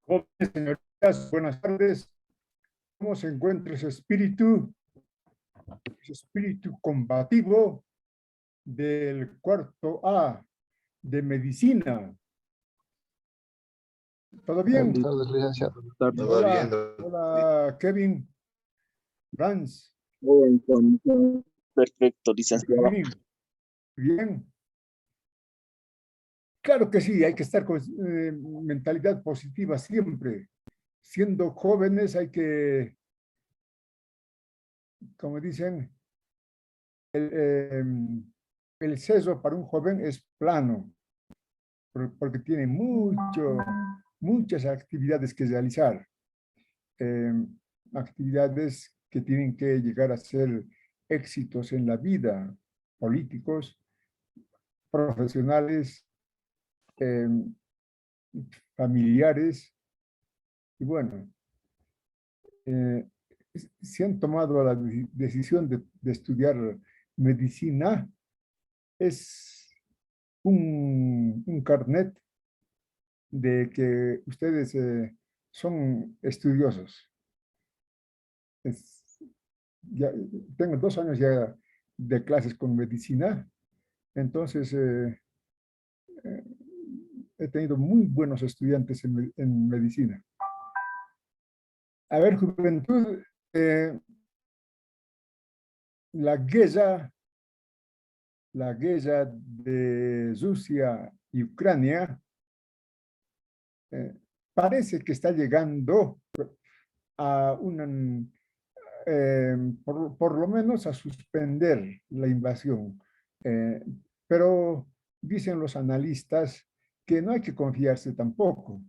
¿Cómo ven, señoritas? Buenas tardes. ¿Cómo se encuentra ese espíritu combativo del cuarto A de medicina? ¿Todo Buenas bien? tardes, licenciado. Buenas tardes. Todo bien, Hola, hola, Kevin, Franz, Muy bien, perfecto, licenciado. Kevin. Bien. Claro que sí, hay que estar con mentalidad positiva siempre. Siendo jóvenes hay que, como dicen, el seso para un joven es plano, porque tiene muchas actividades que realizar, eh, actividades que tienen que llegar a ser éxitos en la vida, políticos, profesionales, eh, familiares, y bueno, eh, si han tomado la decisión de estudiar medicina, es un carnet de que ustedes son estudiosos. Es, ya, tengo 2 años ya de clases con medicina, entonces eh, he tenido muy buenos estudiantes en medicina. A ver, juventud, eh, la guerra, la guerra de Rusia y Ucrania eh, parece que está llegando a una, por lo menos a suspender la invasión. Eh, pero dicen los analistas que no hay que confiarse tampoco,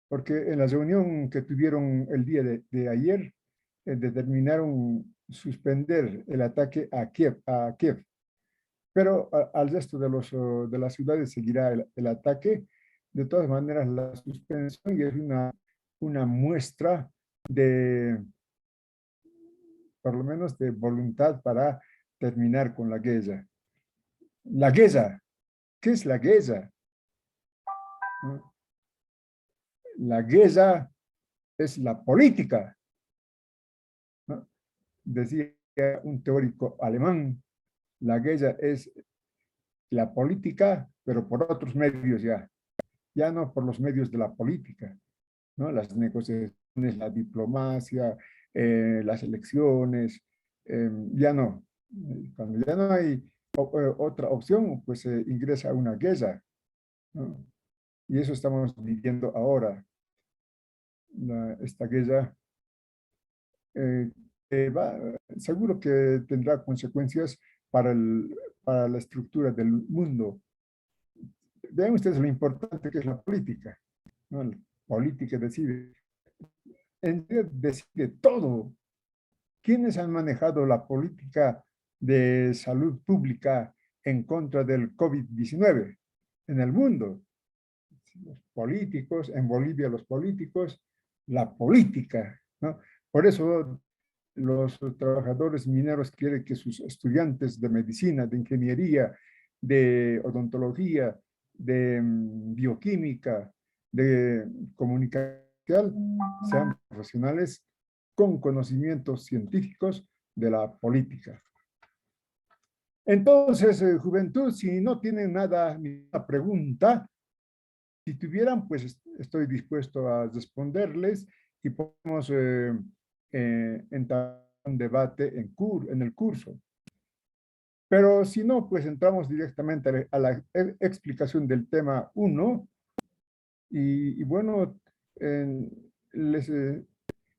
porque en la reunión que tuvieron el día de ayer, determinaron suspender el ataque a Kiev, pero al resto de las ciudades seguirá el ataque. De todas maneras, la suspensión ya es una muestra de, por lo menos, de voluntad para terminar con la guerra. La guerra, ¿qué es la guerra? La guerra es la política, ¿no? Decía un teórico alemán, la guerra es la política, pero por otros medios ya no por los medios de la política, ¿no? Las negociaciones, la diplomacia, las elecciones, ya no. Cuando ya no hay otra opción, pues se ingresa a una guerra, ¿no? Y eso estamos viviendo ahora, esta guerra eh, seguro que tendrá consecuencias para, para la estructura del mundo. Vean ustedes lo importante que es la política, ¿no? La política decide, decide todo. ¿Quiénes han manejado la política de salud pública en contra del COVID-19 en el mundo? Los políticos, en Bolivia los políticos, la política, ¿no? Por eso los trabajadores mineros quieren que sus estudiantes de medicina, de ingeniería, de odontología, de bioquímica, de comunicación, sean profesionales con conocimientos científicos de la política. Entonces, juventud, si no tienen nada, ni una pregunta, si tuvieran, pues estoy dispuesto a responderles y podemos entrar en un debate en el curso. Pero si no, pues entramos directamente a la explicación del tema 1. Y bueno, les,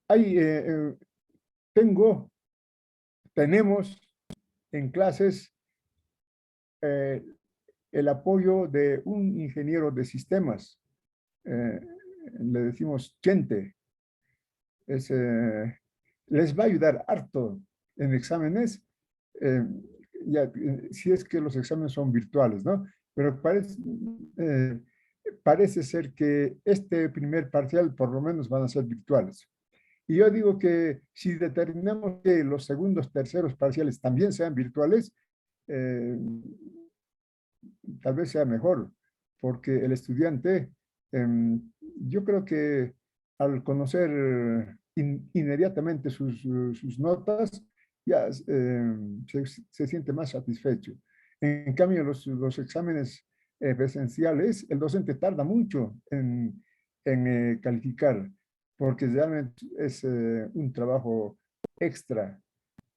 hay, tenemos en clases eh, el apoyo de un ingeniero de sistemas. Le decimos Chente. Es, les va a ayudar harto en exámenes, eh, si es que los exámenes son virtuales, ¿no? Pero parece ser que este primer parcial por lo menos van a ser virtuales. Y yo digo que si determinamos que los segundos, terceros parciales también sean virtuales, eh, tal vez sea mejor, porque el estudiante Yo creo que al conocer inmediatamente sus notas, ya se siente más satisfecho. En cambio, los exámenes presenciales, el docente tarda mucho en calificar, porque realmente es un trabajo extra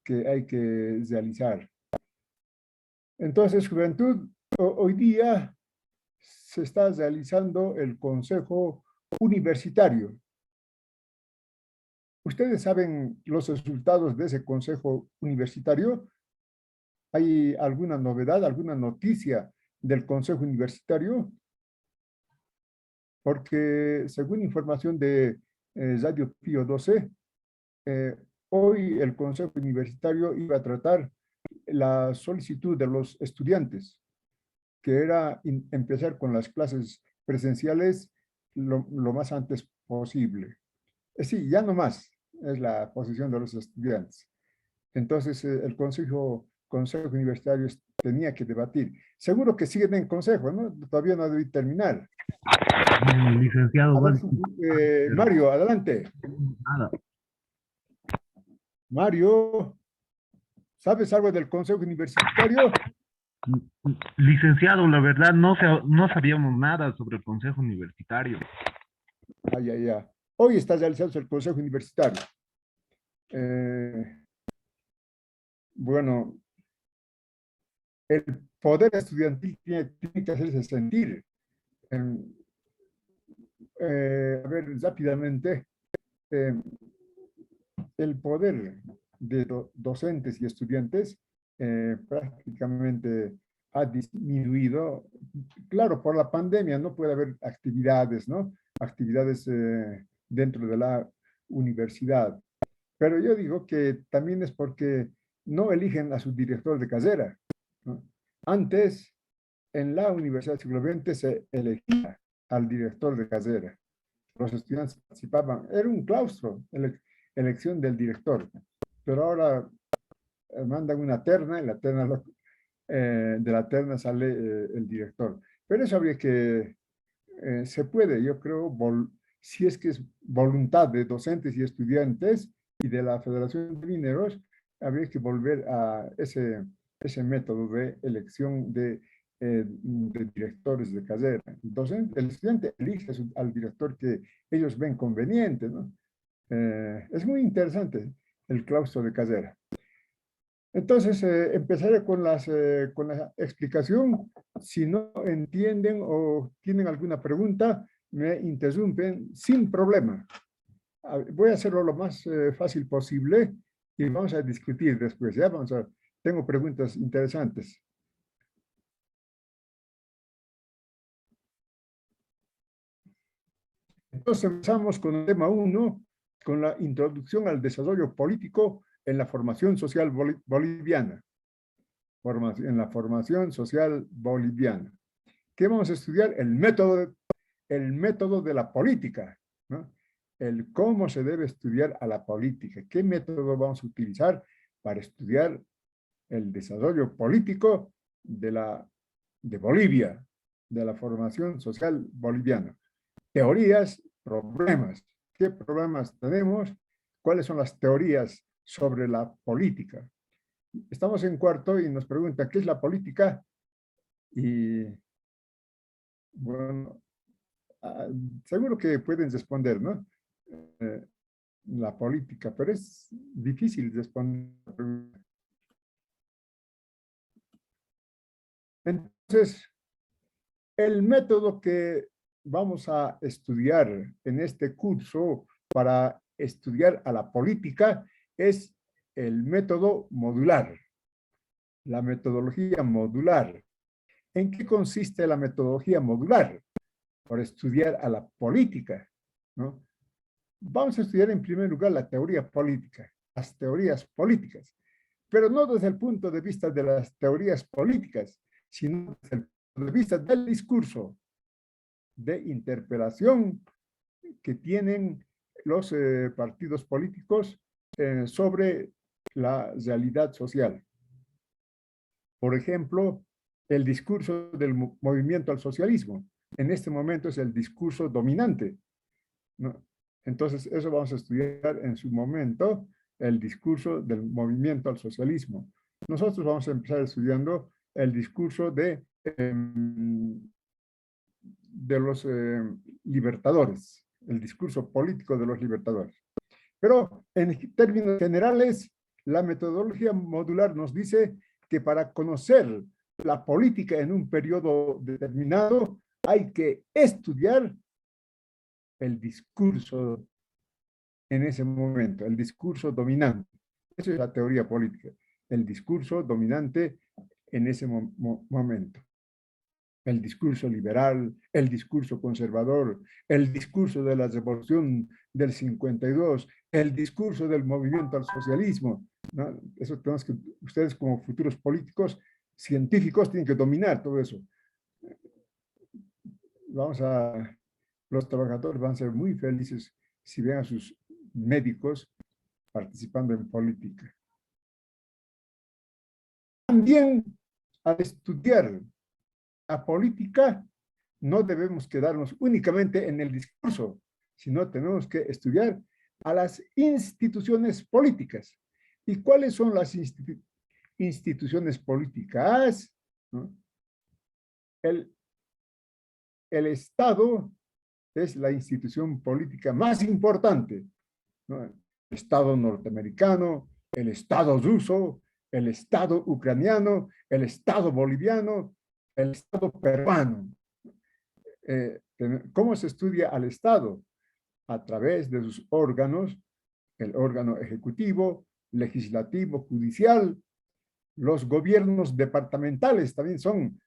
que hay que realizar. Entonces, juventud, hoy día se está realizando el Consejo Universitario. ¿Ustedes saben los resultados de ese Consejo Universitario? ¿Hay alguna novedad, alguna noticia del Consejo Universitario? Porque según información de Radio Pío 12, hoy el Consejo Universitario iba a tratar la solicitud de los estudiantes, que era empezar con las clases presenciales lo más antes posible. Sí, ya no más, es la posición de los estudiantes. Entonces, el consejo Universitario tenía que debatir. Seguro que siguen en consejo, ¿no? Todavía no debe terminar. Licenciado, A ver, bueno, pero Mario, adelante. nada. Mario, ¿sabes algo del Consejo Universitario? Licenciado, la verdad no sabíamos nada sobre el Consejo Universitario. Ay, ay, ay. Hoy está realizando el Consejo Universitario. Eh, bueno, el poder estudiantil tiene que hacerse sentir. Eh, a ver, rápidamente, eh, el poder de docentes y estudiantes prácticamente ha disminuido. Claro, por la pandemia no puede haber actividades, ¿no? Actividades dentro de la universidad. Pero yo digo que también es porque no eligen a su director de carrera, ¿no? Antes, en la Universidad del Siglo XX se elegía al director de carrera. Los estudiantes participaban. Era un claustro, elección del director. Pero ahora mandan una terna y de la terna sale el director. Pero eso habría que, se puede, yo creo, si es que es voluntad de docentes y estudiantes y de la Federación de Mineros, habría que volver a ese método de elección de directores de carrera. Entonces, el estudiante elige al director que ellos ven conveniente, ¿no? Es muy interesante el claustro de carrera. Entonces, empezaré con la explicación. Si no entienden o tienen alguna pregunta, me interrumpen sin problema. Voy a hacerlo lo más fácil posible y vamos a discutir después. ¿Ya? Tengo preguntas interesantes. Entonces, empezamos con el tema 1, con la introducción al desarrollo político en la formación social boliviana. En la formación social boliviana. ¿Qué vamos a estudiar? El método de la política, ¿no? El cómo se debe estudiar a la política. ¿Qué método vamos a utilizar para estudiar el desarrollo político de Bolivia, de la formación social boliviana? Teorías, problemas. ¿Qué problemas tenemos? ¿Cuáles son las teorías sobre la política? Estamos en cuarto y nos pregunta, ¿qué es la política? Y bueno, ah, seguro que pueden responder, ¿no? Eh, la política, pero es difícil responder. Entonces, el método que vamos a estudiar en este curso para estudiar a la política es el método modular, la metodología modular. ¿En qué consiste la metodología modular? Para estudiar a la política, ¿no? Vamos a estudiar en primer lugar la teoría política, las teorías políticas, pero no desde el punto de vista de las teorías políticas, sino desde el punto de vista del discurso de interpelación que tienen los partidos políticos sobre la realidad social. Por ejemplo, el discurso del movimiento al socialismo. en este momento es el discurso dominante, ¿no? Entonces, eso vamos a estudiar en su momento, el discurso del movimiento al socialismo. Nosotros vamos a empezar estudiando el discurso de los libertadores, el discurso político de los libertadores. Pero en términos generales, la metodología modular nos dice que para conocer la política en un periodo determinado hay que estudiar el discurso en ese momento, el discurso dominante. Esa es la teoría política, el discurso dominante en ese momento. El discurso liberal, el discurso conservador, el discurso de la revolución del 52, el discurso del movimiento al socialismo, ¿no? Eso tenemos que, ustedes como futuros políticos, científicos, tienen que dominar todo eso. Los trabajadores van a ser muy felices si ven a sus médicos participando en política. También al estudiar la política, no debemos quedarnos únicamente en el discurso, sino tenemos que estudiar a las instituciones políticas. ¿Y cuáles son las instituciones políticas? ¿No? El Estado es la institución política más importante, ¿no? El Estado norteamericano, el Estado ruso, el Estado ucraniano, el Estado boliviano, el Estado peruano. ¿Cómo se estudia al Estado? A través de sus órganos, el órgano ejecutivo, legislativo, judicial. Los gobiernos departamentales también son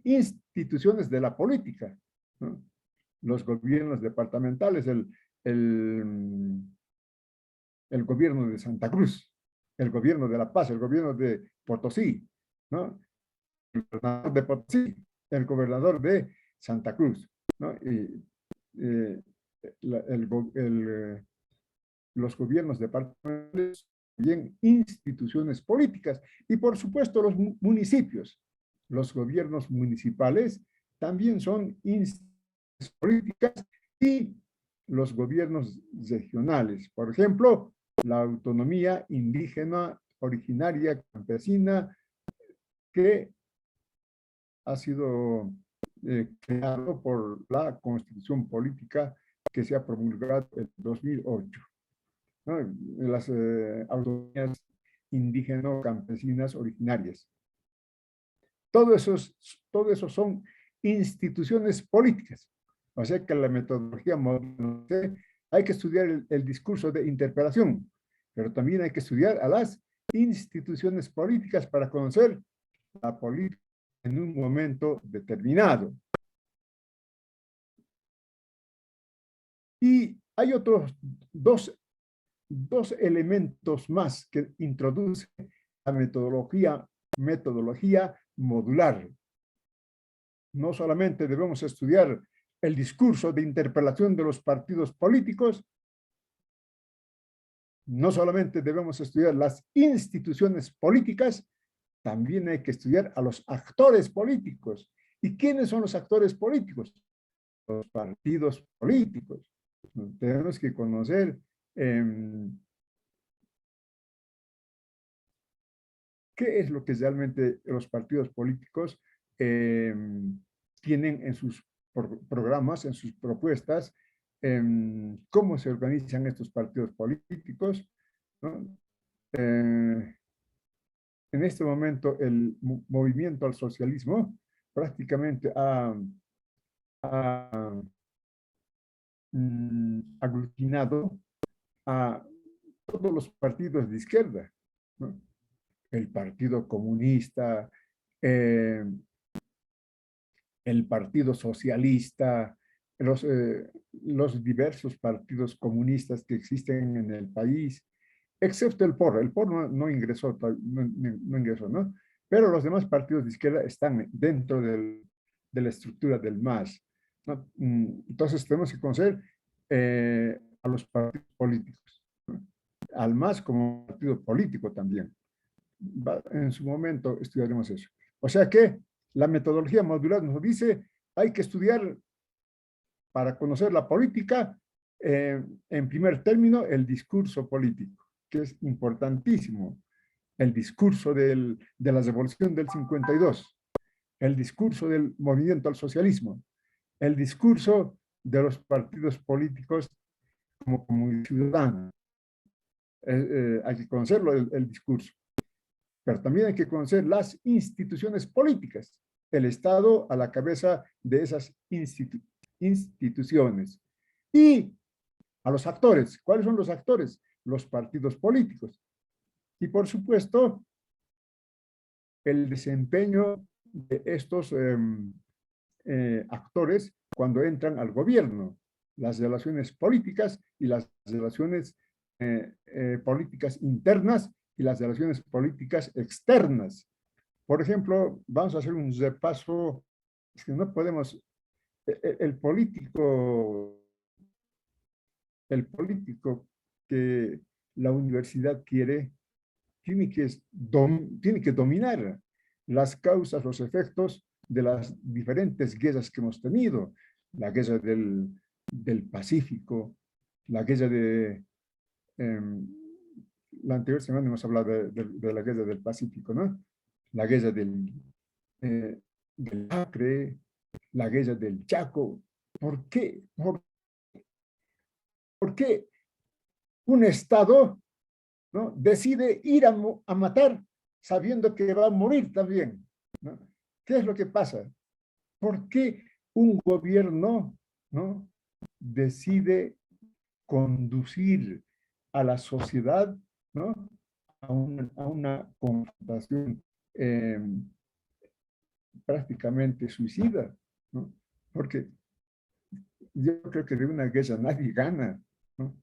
instituciones de la política, ¿no? Los gobiernos departamentales, el gobierno de Santa Cruz, el gobierno de La Paz, el gobierno de Potosí, ¿no? El gobernador de Potosí, el gobernador de Santa Cruz, ¿no? Y, los gobiernos departamentales, también instituciones políticas, y por supuesto los municipios, los gobiernos municipales también son instituciones políticas, y los gobiernos regionales, por ejemplo, la autonomía indígena, originaria, campesina, que ha sido creado por la Constitución Política que se ha promulgado en 2008, ¿no? Las autonomías indígenas, campesinas, originarias. Todo eso son instituciones políticas. O sea que la metodología moderna, hay que estudiar el discurso de interpelación, pero también hay que estudiar a las instituciones políticas para conocer la política en un momento determinado. Y hay otros dos elementos más que introduce la metodología modular. No solamente debemos estudiar el discurso de interpelación de los partidos políticos, no solamente debemos estudiar las instituciones políticas, también hay que estudiar a los actores políticos. ¿Y quiénes son los actores políticos? Los partidos políticos. Tenemos que conocer qué es lo que realmente los partidos políticos tienen en sus programas, en sus propuestas, cómo se organizan estos partidos políticos, ¿no? En este momento el movimiento al socialismo prácticamente ha aglutinado a todos los partidos de izquierda, ¿no? El Partido Comunista, el Partido Socialista, los diversos partidos comunistas que existen en el país, excepto el POR. El POR no ingresó, no ingresó, ¿no? Pero los demás partidos de izquierda están dentro de la estructura del MAS, ¿no? Entonces tenemos que conocer a los partidos políticos, ¿no? Al MAS como partido político también. En su momento estudiaremos eso. O sea que La metodología modular nos dice, hay que estudiar para conocer la política, en primer término, el discurso político, que es importantísimo. El discurso de la revolución del 52, el discurso del movimiento al socialismo, el discurso de los partidos políticos como comunidad ciudadana. Hay que conocerlo, el discurso. Pero también hay que conocer las instituciones políticas, el Estado a la cabeza de esas instituciones. Y a los actores. ¿Cuáles son los actores? Los partidos políticos. Y por supuesto, el desempeño de estos actores cuando entran al gobierno, las relaciones políticas y las relaciones políticas internas y las relaciones políticas externas. Por ejemplo, vamos a hacer un repaso, es que no podemos, el político que la universidad quiere, tiene que dominar las causas, los efectos de las diferentes guerras que hemos tenido. La guerra del Pacífico, la guerra la anterior semana hemos hablado de la guerra del Pacífico, ¿no? La guerra del Acre, la guerra del Chaco. ¿Por qué? ¿Por qué un Estado, ¿no?, decide ir a matar sabiendo que va a morir también, ¿no? ¿Qué es lo que pasa? ¿Por qué un gobierno, ¿no?, decide conducir a la sociedad, ¿no?, a una confrontación prácticamente suicida, ¿no? Porque yo creo que de una guerra nadie gana, ¿no?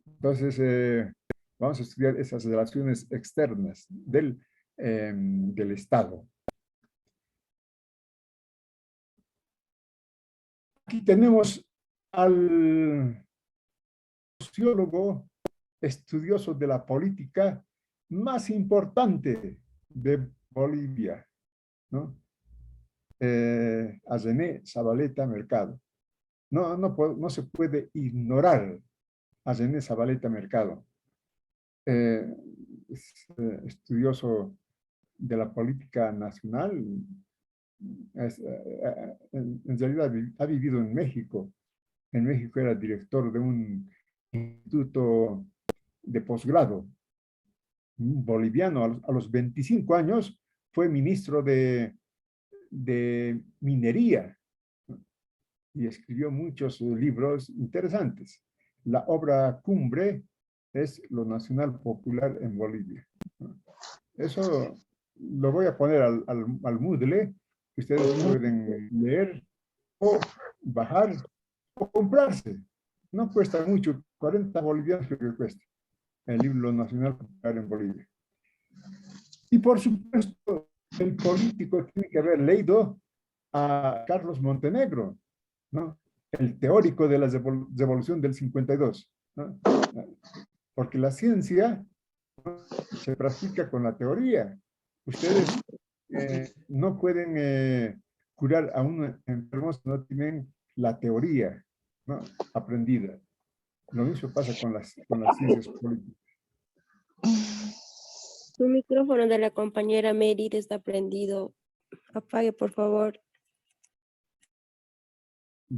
Entonces, vamos a estudiar esas relaciones externas del Estado. Aquí tenemos al sociólogo estudioso de la política más importante de Bolivia, ¿no? A René Zabaleta Mercado. No se puede ignorar a René Zabaleta Mercado. Es estudioso de la política nacional. En realidad ha vivido en México. En México era director de un instituto de posgrado boliviano. A los 25 años fue ministro de minería y escribió muchos libros interesantes. La obra cumbre es Lo Nacional Popular en Bolivia. Eso lo voy a poner al Moodle, que ustedes pueden leer o bajar o comprarse. No cuesta mucho, 40 bolivianos creo que cuesta el libro Nacional Popular en Bolivia. Y por supuesto, el político tiene que haber leído a Carlos Montenegro, ¿no?, el teórico de la revolución del 52, ¿no?, porque la ciencia, ¿no?, se practica con la teoría. Ustedes no pueden curar a un enfermo si no tienen la teoría, ¿no?, aprendida. Lo mismo pasa con las ciencias políticas. Su micrófono de la compañera Merit está prendido. Apague, por favor.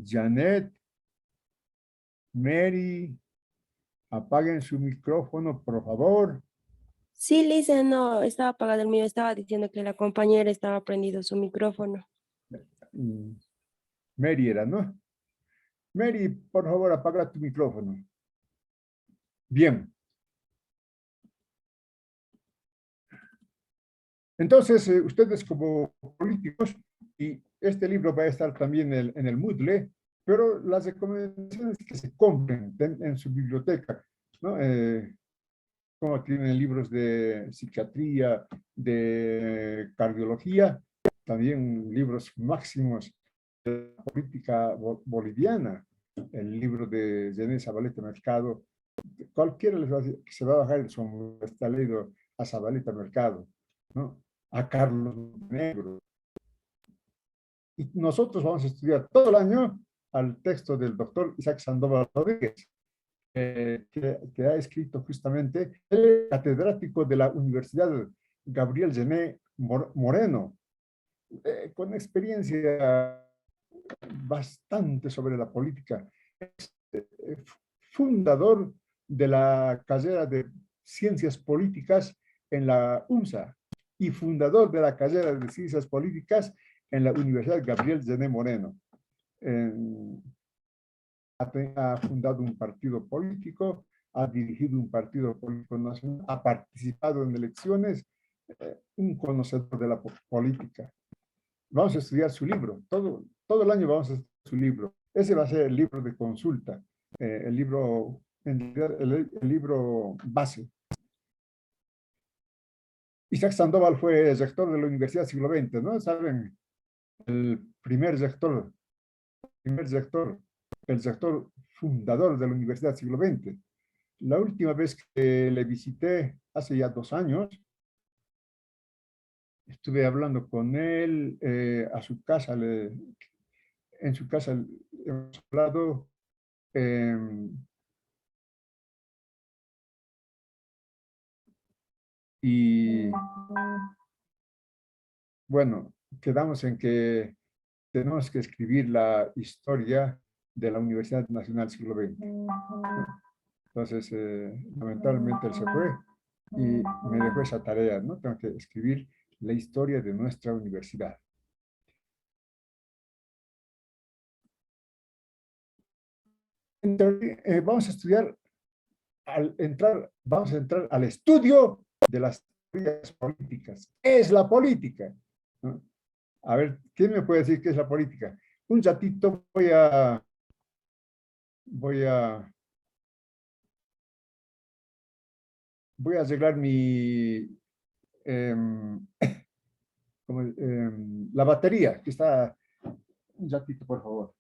Janet, Mary, apaguen su micrófono, por favor. Sí, Lisa, no, estaba apagado el mío. Estaba diciendo que la compañera estaba prendido su micrófono. Mary era, ¿no? Mary, por favor, apaga tu micrófono. Bien. Entonces, ustedes como políticos, y este libro va a estar también en el Moodle, pero las recomendaciones que se compren en su biblioteca, ¿no? Como tienen libros de psiquiatría, de cardiología, también libros máximos de la política boliviana, el libro de René Zabaleta Mercado, cualquiera que se va a bajar el sombrero está leído a Zabaleta Mercado, ¿no?, a Carlos Montenegro, Y nosotros vamos a estudiar todo el año al texto del doctor Isaac Sandoval Rodríguez, que ha escrito justamente el catedrático de la Universidad Gabriel Gené Moreno, con experiencia bastante sobre la política. Es fundador de la carrera de Ciencias Políticas en la UMSA y fundador de la carrera de Ciencias Políticas en la Universidad Gabriel Gené Moreno. Ha fundado un partido político, ha dirigido un partido político nacional, ha participado en elecciones, un conocedor de la política. Vamos a estudiar su libro, todo el año vamos a estudiar su libro. Ese va a ser el libro de consulta, el libro base. Isaac Sandoval fue rector de la Universidad Siglo XX, ¿no? Saben, el el rector fundador de la Universidad Siglo XX. La última vez que le visité, hace ya 2 años, estuve hablando con él a su casa, en su casa hemos hablado y bueno, quedamos en que tenemos que escribir la historia de la Universidad Nacional Siglo XX. Entonces, lamentablemente él se fue y me dejó esa tarea, ¿no? Tengo que escribir la historia de nuestra universidad. Entonces, vamos a estudiar, vamos a entrar al estudio de las teorías políticas. ¿Qué es la política? ¿No? A ver, ¿quién me puede decir qué es la política? Un ratito voy a arreglar la batería, que está, un ratito, por favor.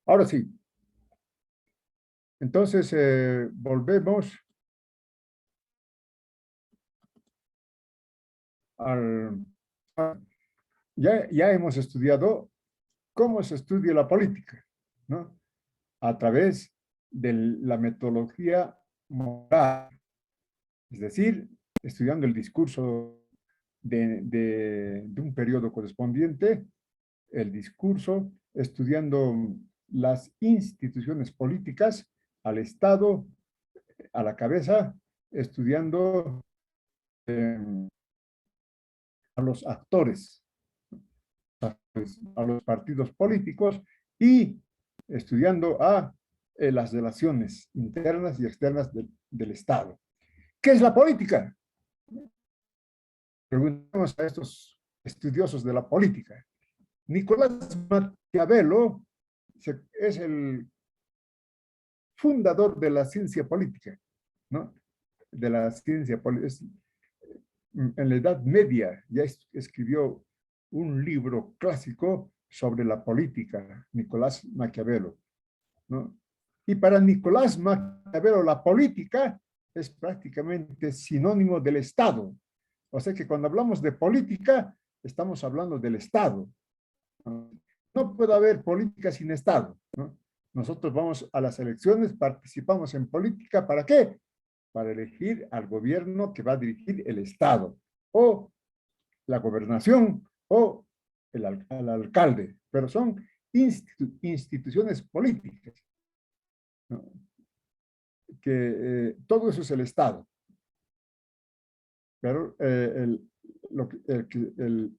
Ahora sí. Entonces, volvemos al... Ya hemos estudiado cómo se estudia la política, ¿no? A través de la metodología moral, es decir, estudiando el discurso de un periodo correspondiente, el discurso, estudiando las instituciones políticas, al Estado, a la cabeza, estudiando a los actores, a los partidos políticos y estudiando a las relaciones internas y externas del Estado. ¿Qué es la política? Preguntamos a estos estudiosos de la política. Nicolás Maquiavelo es el fundador de la ciencia política, ¿no? De la ciencia política. En la Edad Media ya escribió un libro clásico sobre la política, Nicolás Maquiavelo, ¿no? Y para Nicolás Maquiavelo la política es prácticamente sinónimo del Estado. O sea que cuando hablamos de política, estamos hablando del Estado. No puede haber política sin Estado, ¿no? Nosotros vamos a las elecciones, participamos en política, ¿para qué? Para elegir al gobierno que va a dirigir el Estado, o la gobernación, o al alcalde, pero son instituciones políticas, ¿no? Que todo eso es el Estado. Pero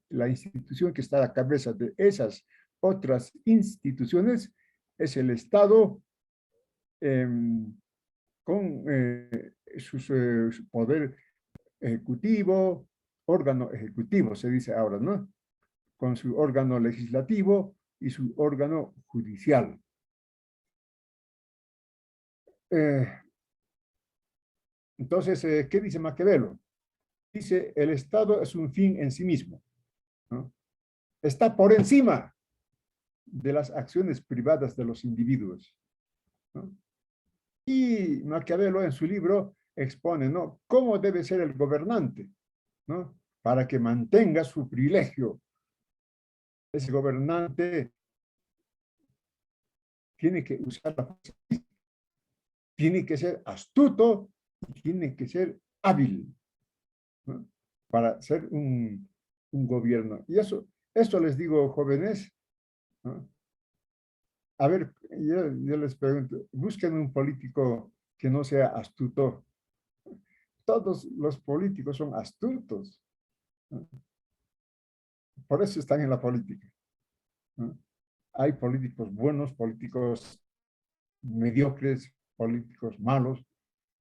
la institución que está a la cabeza de esas otras instituciones es el Estado con su poder ejecutivo, órgano ejecutivo, se dice ahora, ¿no? con su órgano legislativo y su órgano judicial. Entonces, ¿qué dice Maquiavelo? Dice, el Estado es un fin en sí mismo, ¿no? Está por encima de las acciones privadas de los individuos, ¿no? Y Maquiavelo en su libro expone, ¿no?, cómo debe ser el gobernante, ¿no?, para que mantenga su privilegio. Ese gobernante tiene que usar la fuerza, tiene que ser astuto y tiene que ser hábil, ¿no?, para ser un gobierno. Y eso les digo, jóvenes, ¿no? A ver, yo les pregunto, busquen un político que no sea astuto. Todos los políticos son astutos, ¿no? Por eso están en la política, ¿no? Hay políticos buenos, políticos mediocres, políticos malos,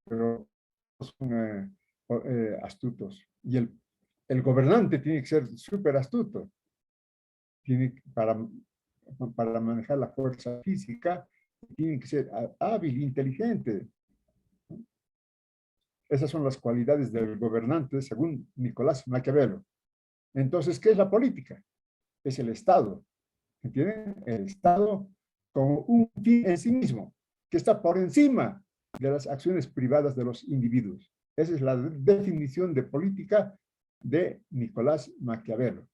pero son astutos. Y el gobernante tiene que ser súper astuto. Para manejar la fuerza física, tiene que ser hábil, inteligente. Esas son las cualidades del gobernante, según Nicolás Maquiavelo. Entonces, ¿qué es la política? Es el Estado. ¿Entienden? El Estado como un fin en sí mismo, que está por encima de las acciones privadas de los individuos. Esa es la definición de política de Nicolás Maquiavelo.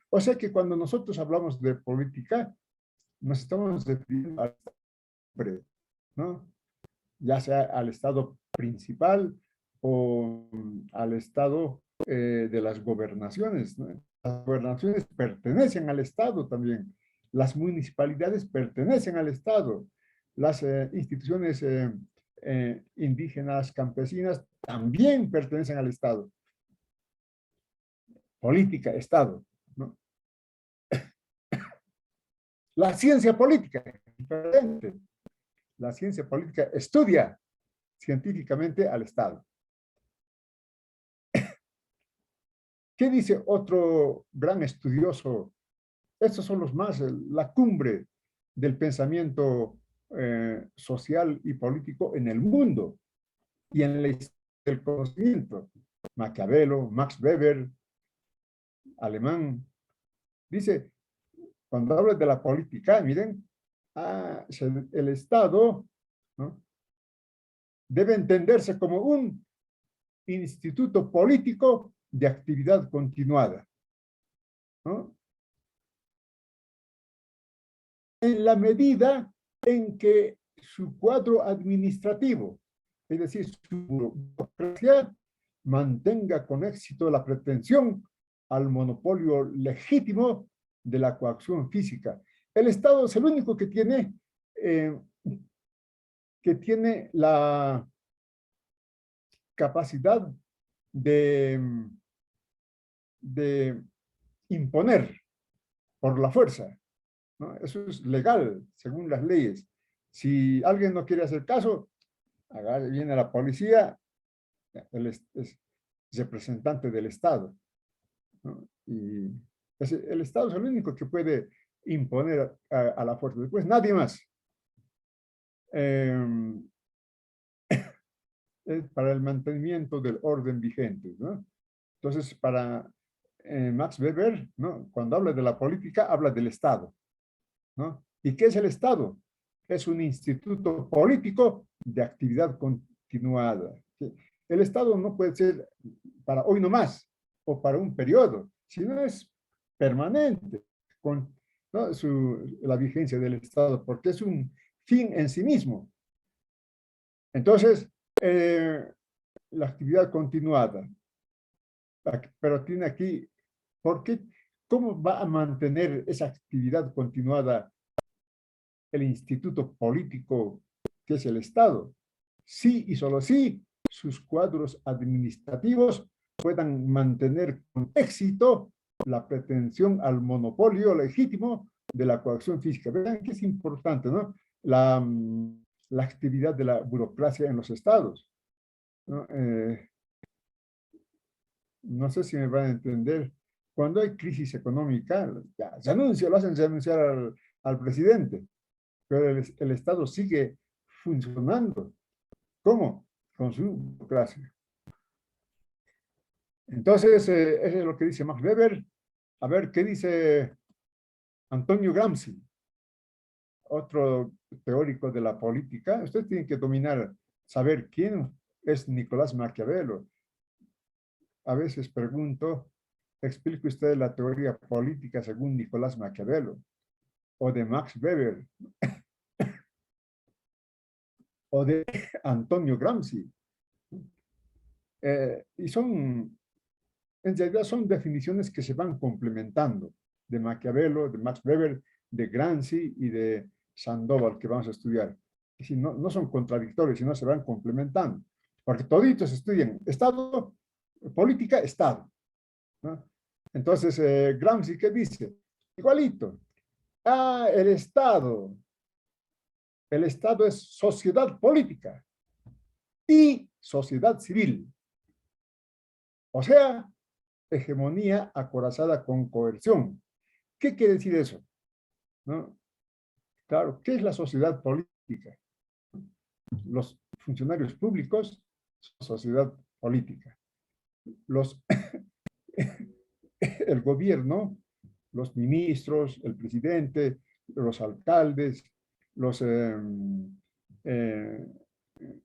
O sea que cuando nosotros hablamos de política, nos estamos refiriendo al Estado, ¿no?, ya sea al Estado principal o al Estado de las gobernaciones, ¿no? Las gobernaciones pertenecen al Estado también. Las municipalidades pertenecen al Estado. Las instituciones indígenas, campesinas, también pertenecen al Estado. Política, Estado, ¿no? La ciencia política, diferente. La ciencia política estudia científicamente al Estado. ¿Qué dice otro gran estudioso? Estos son los más, la cumbre del pensamiento social y político en el mundo y en la historia del conocimiento. Maquiavelo, Max Weber, alemán. Dice, cuando habla de la política, miren, el Estado, ¿no?, debe entenderse como un instituto político de actividad continuada, ¿no?, en la medida en que su cuadro administrativo, es decir, su burocracia, mantenga con éxito la pretensión al monopolio legítimo de la coacción física. El Estado es el único que tiene la capacidad de imponer por la fuerza, ¿no? Eso es legal, según las leyes. Si alguien no quiere hacer caso, viene la policía, él es representante del Estado, ¿no? Y el Estado es el único que puede imponer a la fuerza. Después, nadie más. Para el mantenimiento del orden vigente, ¿no? Entonces, para Max Weber, ¿no?, cuando habla de la política, habla del Estado, ¿no? ¿Y qué es el Estado? Es un instituto político de actividad continuada. El Estado no puede ser para hoy nomás o para un periodo, sino es permanente, con, ¿no?, la vigencia del Estado, porque es un fin en sí mismo. Entonces, la actividad continuada, pero tiene aquí, ¿por qué? ¿Cómo va a mantener esa actividad continuada el instituto político que es el Estado? Sí y solo sí sus cuadros administrativos puedan mantener con éxito la pretensión al monopolio legítimo de la coacción física. Vean que es importante, ¿no?, la actividad de la burocracia en los estados, ¿no? No sé si me van a entender. cuando hay crisis económica, ya se anuncia, lo hacen anunciar al presidente, pero el Estado sigue funcionando. ¿Cómo? Con su burocracia. Entonces, eso es lo que dice Max Weber. A ver, ¿qué dice Antonio Gramsci? Otro teórico de la política. Usted tiene que dominar, saber quién es Nicolás Maquiavelo. A veces pregunto, explique usted la teoría política según Nicolás Maquiavelo, o de Max Weber, o de Antonio Gramsci. Y son, en realidad son definiciones que se van complementando, de Maquiavelo, de Max Weber, de Gramsci y de Sandoval, que vamos a estudiar. Y si no, no son contradictorios, sino se van complementando, porque toditos estudian Estado, política, Estado, ¿no? Entonces, Gramsci, ¿qué dice? Igualito. Ah, el Estado es sociedad política y sociedad civil. O sea, hegemonía acorazada con coerción. ¿Qué quiere decir eso? ¿No? Claro, ¿qué es la sociedad política? Los funcionarios públicos son sociedad política. El gobierno, los ministros, el presidente, los alcaldes, los, eh,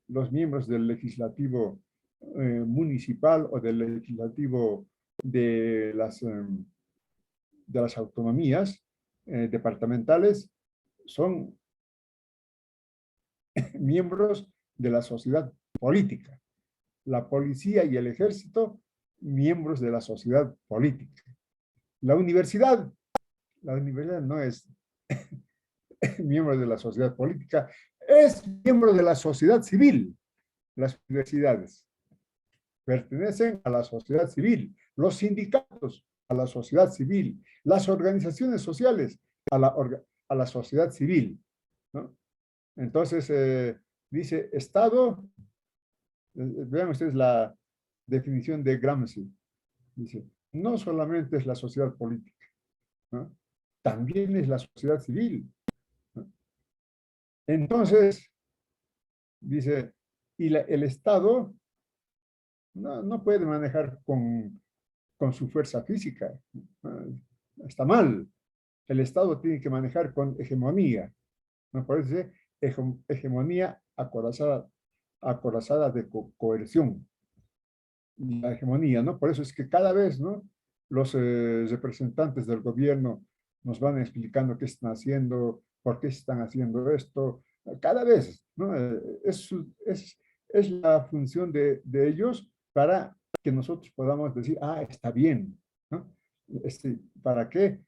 los miembros del legislativo municipal o del legislativo de las autonomías departamentales son miembros de la sociedad política. La policía y el ejército, miembros de la sociedad política. La universidad no es miembro de la sociedad política, es miembro de la sociedad civil. Las universidades pertenecen a la sociedad civil, los sindicatos a la sociedad civil, las organizaciones sociales a la sociedad civil, ¿no? Entonces, dice Estado, vean ustedes la definición de Gramsci, dice, no solamente es la sociedad política, ¿no? También es la sociedad civil, ¿no? Entonces, dice, y el Estado no puede manejar con su fuerza física. Está mal. El Estado tiene que manejar con hegemonía. ¿No? Por eso dice hegemonía acorazada de coerción. La hegemonía, ¿no? Por eso es que cada vez, ¿no? Los representantes del gobierno nos van explicando qué están haciendo, por qué están haciendo esto, cada vez, ¿no? Es la función de ellos para que nosotros podamos decir, ah, está bien, ¿no? Para que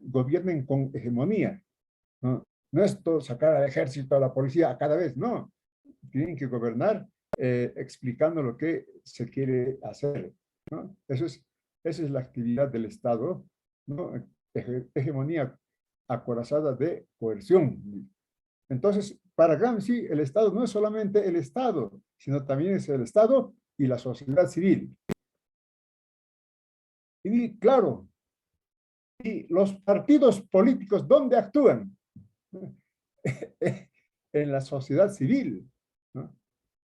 gobiernen con hegemonía, ¿no? No es todo sacar al ejército, a la policía, a cada vez, no. Tienen que gobernar explicando lo que se quiere hacer, ¿no? Esa es la actividad del Estado, ¿no? Hegemonía acorazada de coerción. Entonces, para Gramsci, el Estado no es solamente el Estado, sino también es el Estado y la sociedad civil. Y claro, y los partidos políticos, ¿dónde actúan? En la sociedad civil, ¿no?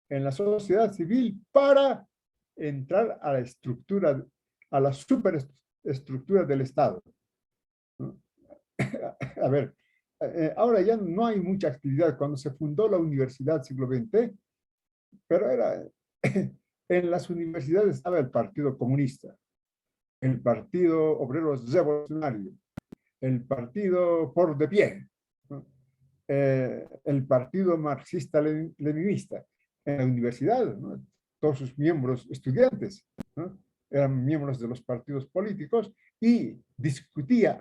En la sociedad civil para entrar a la estructura, a la superestructura del Estado, ¿no? A ver, ahora ya no hay mucha actividad. Cuando se fundó la universidad siglo XX, pero era, en las universidades estaba el Partido Comunista, el Partido Obrero Revolucionario, el Partido Por de Pie, ¿no? El Partido Marxista-Leninista. En la universidad, ¿no? Todos sus miembros estudiantes, ¿no? Eran miembros de los partidos políticos y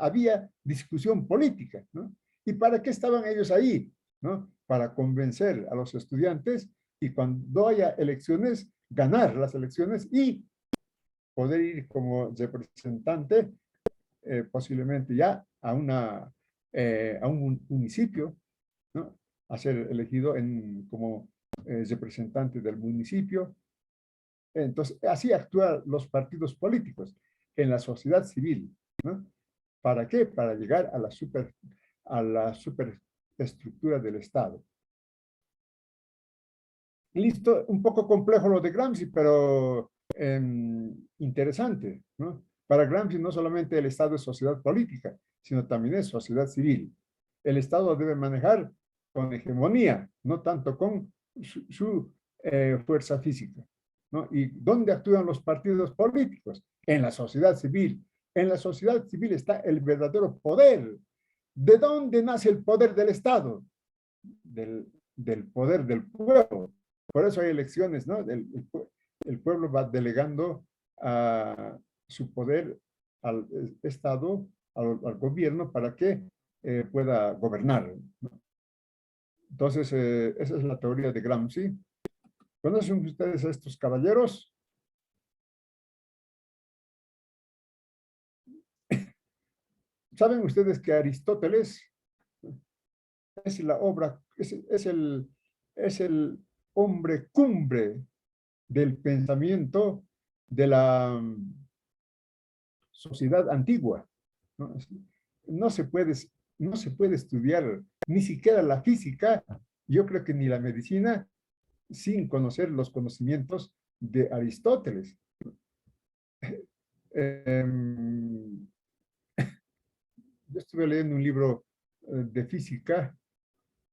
había discusión política, ¿no? ¿Y para qué estaban ellos ahí? ¿No? Para convencer a los estudiantes y cuando haya elecciones, ganar las elecciones y poder ir como representante posiblemente ya a un municipio, ¿no? A ser elegido como representante del municipio. Entonces, así actúan los partidos políticos. en la sociedad civil, ¿no? ¿Para qué? Para llegar a la superestructura del Estado. Listo, un poco complejo lo de Gramsci, pero interesante, ¿no? Para Gramsci no solamente el Estado es sociedad política, sino también es sociedad civil. El Estado debe manejar con hegemonía, no tanto con su fuerza física, ¿no? ¿Y dónde actúan los partidos políticos? En la sociedad civil. En la sociedad civil está el verdadero poder. ¿De dónde nace el poder del Estado? Del poder del pueblo. Por eso hay elecciones, ¿no? El pueblo va delegando su poder al Estado, al gobierno, para que pueda gobernar, ¿no? Entonces, esa es la teoría de Gramsci. ¿Conocen ustedes a estos caballeros? ¿Saben ustedes que Aristóteles es la obra, es el hombre cumbre del pensamiento de la sociedad antigua, ¿no? No se puede estudiar ni siquiera la física, yo creo que ni la medicina, sin conocer los conocimientos de Aristóteles. Yo estuve leyendo un libro de física,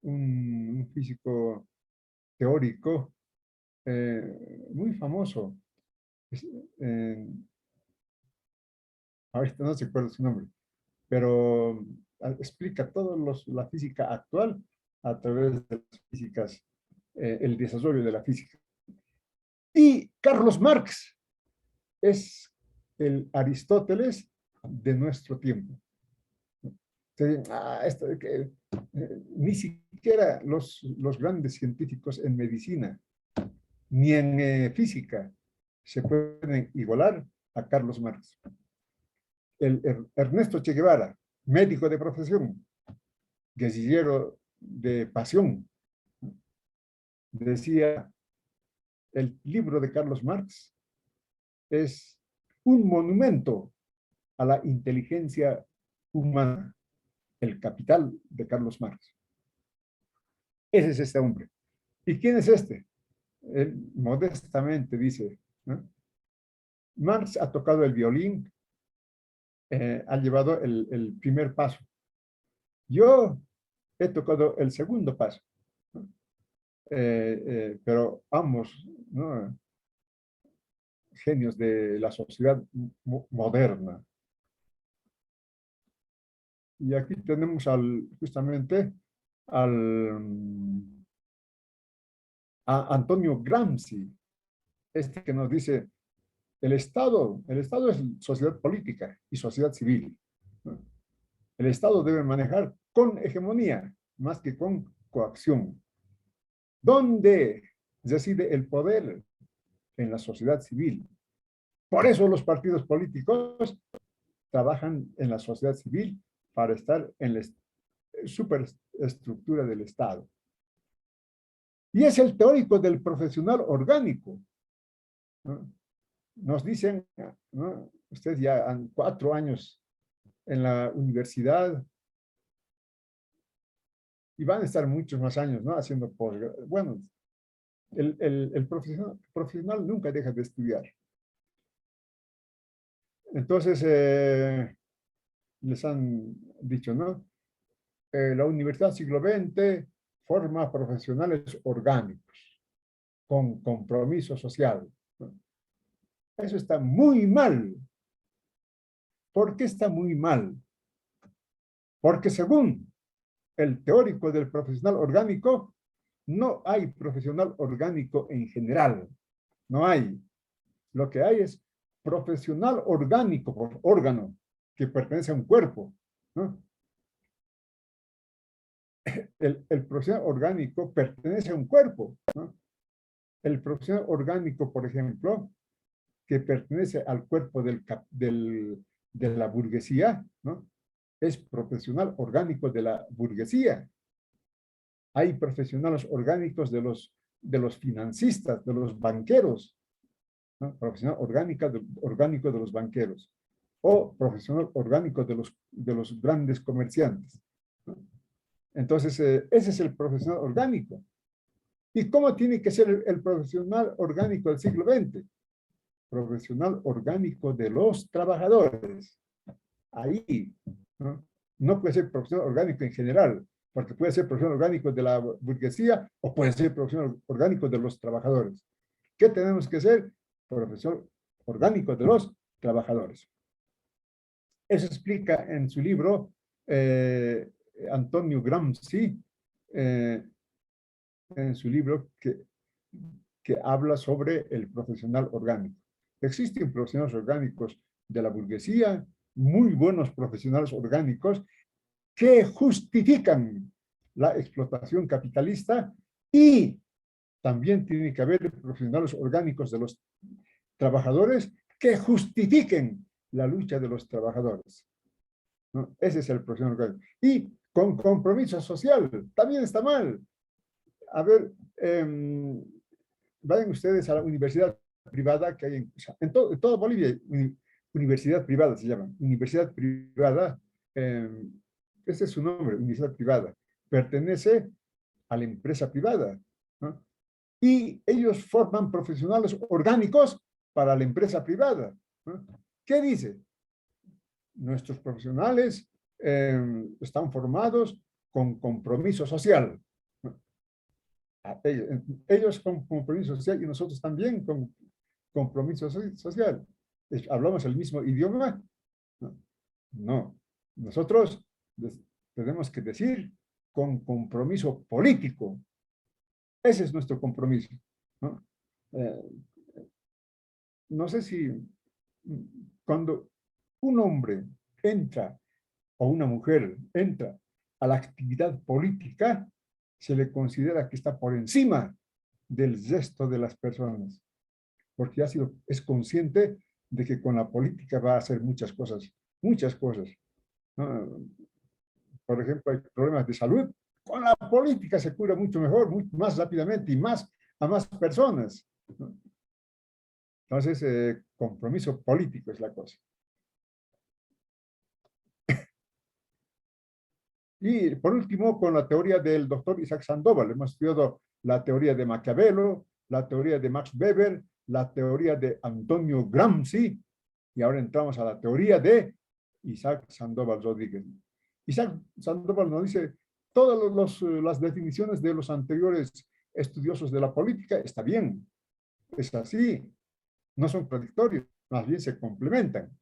un físico teórico muy famoso. Ahorita no se acuerda su nombre, pero explica toda la física actual a través de las físicas, el desarrollo de la física. Y Carlos Marx es el Aristóteles de nuestro tiempo. Ni siquiera los grandes científicos en medicina ni en física se pueden igualar a Carlos Marx. Ernesto Che Guevara, médico de profesión, guerrillero de pasión, decía: el libro de Carlos Marx es un monumento a la inteligencia humana, El Capital de Carlos Marx. Ese es este hombre. ¿Y quién es este? Él modestamente dice, ¿no? Marx ha tocado el violín, ha llevado el primer paso. Yo he tocado el segundo paso, ¿no? Pero ambos, ¿no?, genios de la sociedad moderna. Y aquí tenemos justamente a Antonio Gramsci, que nos dice: el Estado es sociedad política y sociedad civil, ¿no? El Estado debe manejar con hegemonía, más que con coacción. ¿Dónde reside el poder? En la sociedad civil. Por eso los partidos políticos trabajan en la sociedad civil para estar en la superestructura del Estado. Y es el teórico del profesional orgánico, ¿no? Nos dicen, ¿no?, ustedes ya han 4 años en la universidad y van a estar muchos más años, ¿no?, haciendo posgrado. Bueno, el profesional nunca deja de estudiar. Entonces, les han dicho, ¿no? La Universidad Siglo XX forma profesionales orgánicos, con compromiso social, ¿no? Eso está muy mal. ¿Por qué está muy mal? Porque según el teórico del profesional orgánico, no hay profesional orgánico en general. No hay. Lo que hay es profesional orgánico, por órgano, que pertenece a un cuerpo, ¿no? El profesional orgánico pertenece a un cuerpo, ¿no? El profesional orgánico, por ejemplo, que pertenece al cuerpo de la burguesía, ¿no?, es profesional orgánico de la burguesía. Hay profesionales orgánicos de los financistas, de los banqueros, ¿no? Profesional orgánico de los banqueros. o profesional orgánico de los grandes comerciantes, ¿no? Entonces, ese es el profesional orgánico. ¿Y cómo tiene que ser el profesional orgánico del siglo XX? Profesional orgánico de los trabajadores. Ahí, ¿no? No puede ser profesional orgánico en general, porque puede ser profesional orgánico de la burguesía o puede ser profesional orgánico de los trabajadores. ¿Qué tenemos que ser? Profesional orgánico de los trabajadores. Eso explica en su libro Antonio Gramsci, en su libro que habla sobre el profesional orgánico. Existen profesionales orgánicos de la burguesía, muy buenos profesionales orgánicos que justifican la explotación capitalista, y también tiene que haber profesionales orgánicos de los trabajadores que justifiquen la lucha de los trabajadores, ¿no? Ese es el profesional orgánico. Y con compromiso social, también está mal. A ver, vayan ustedes a la universidad privada que hay en toda Bolivia, universidad privada se llama, universidad privada, ese es su nombre, universidad privada, pertenece a la empresa privada, ¿no? Y ellos forman profesionales orgánicos para la empresa privada, ¿no? ¿Qué dice? Nuestros profesionales están formados con compromiso social, ¿no? Ellos con compromiso social y nosotros también con compromiso social. ¿Hablamos el mismo idioma? No, no. Nosotros tenemos que decir con compromiso político. Ese es nuestro compromiso, ¿no? No sé si cuando un hombre entra o una mujer entra a la actividad política, se le considera que está por encima del resto de las personas, porque es consciente de que con la política va a hacer muchas cosas, ¿no? Por ejemplo, hay problemas de salud, con la política se cura mucho mejor, mucho más rápidamente y más a más personas, ¿no? Entonces, compromiso político es la cosa. Y por último, con la teoría del doctor Isaac Sandoval, hemos estudiado la teoría de Maquiavelo, la teoría de Max Weber, la teoría de Antonio Gramsci, y ahora entramos a la teoría de Isaac Sandoval Rodríguez. Isaac Sandoval nos dice, todas las definiciones de los anteriores estudiosos de la política está bien, es así, no son contradictorios, más bien se complementan.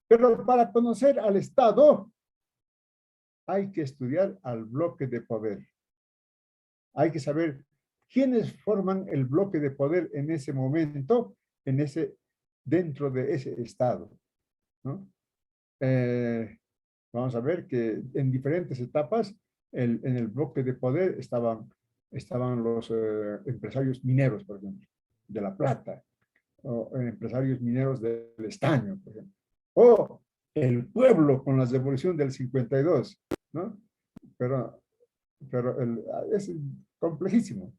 Pero para conocer al Estado, hay que estudiar al bloque de poder. Hay que saber quiénes forman el bloque de poder en ese momento, dentro de ese Estado, ¿no? Vamos a ver que en diferentes etapas en el bloque de poder estaban los empresarios mineros, por ejemplo, de La Plata, o empresarios mineros del estaño, por ejemplo, o el pueblo con la revolución del 52, ¿no? Pero es complejísimo.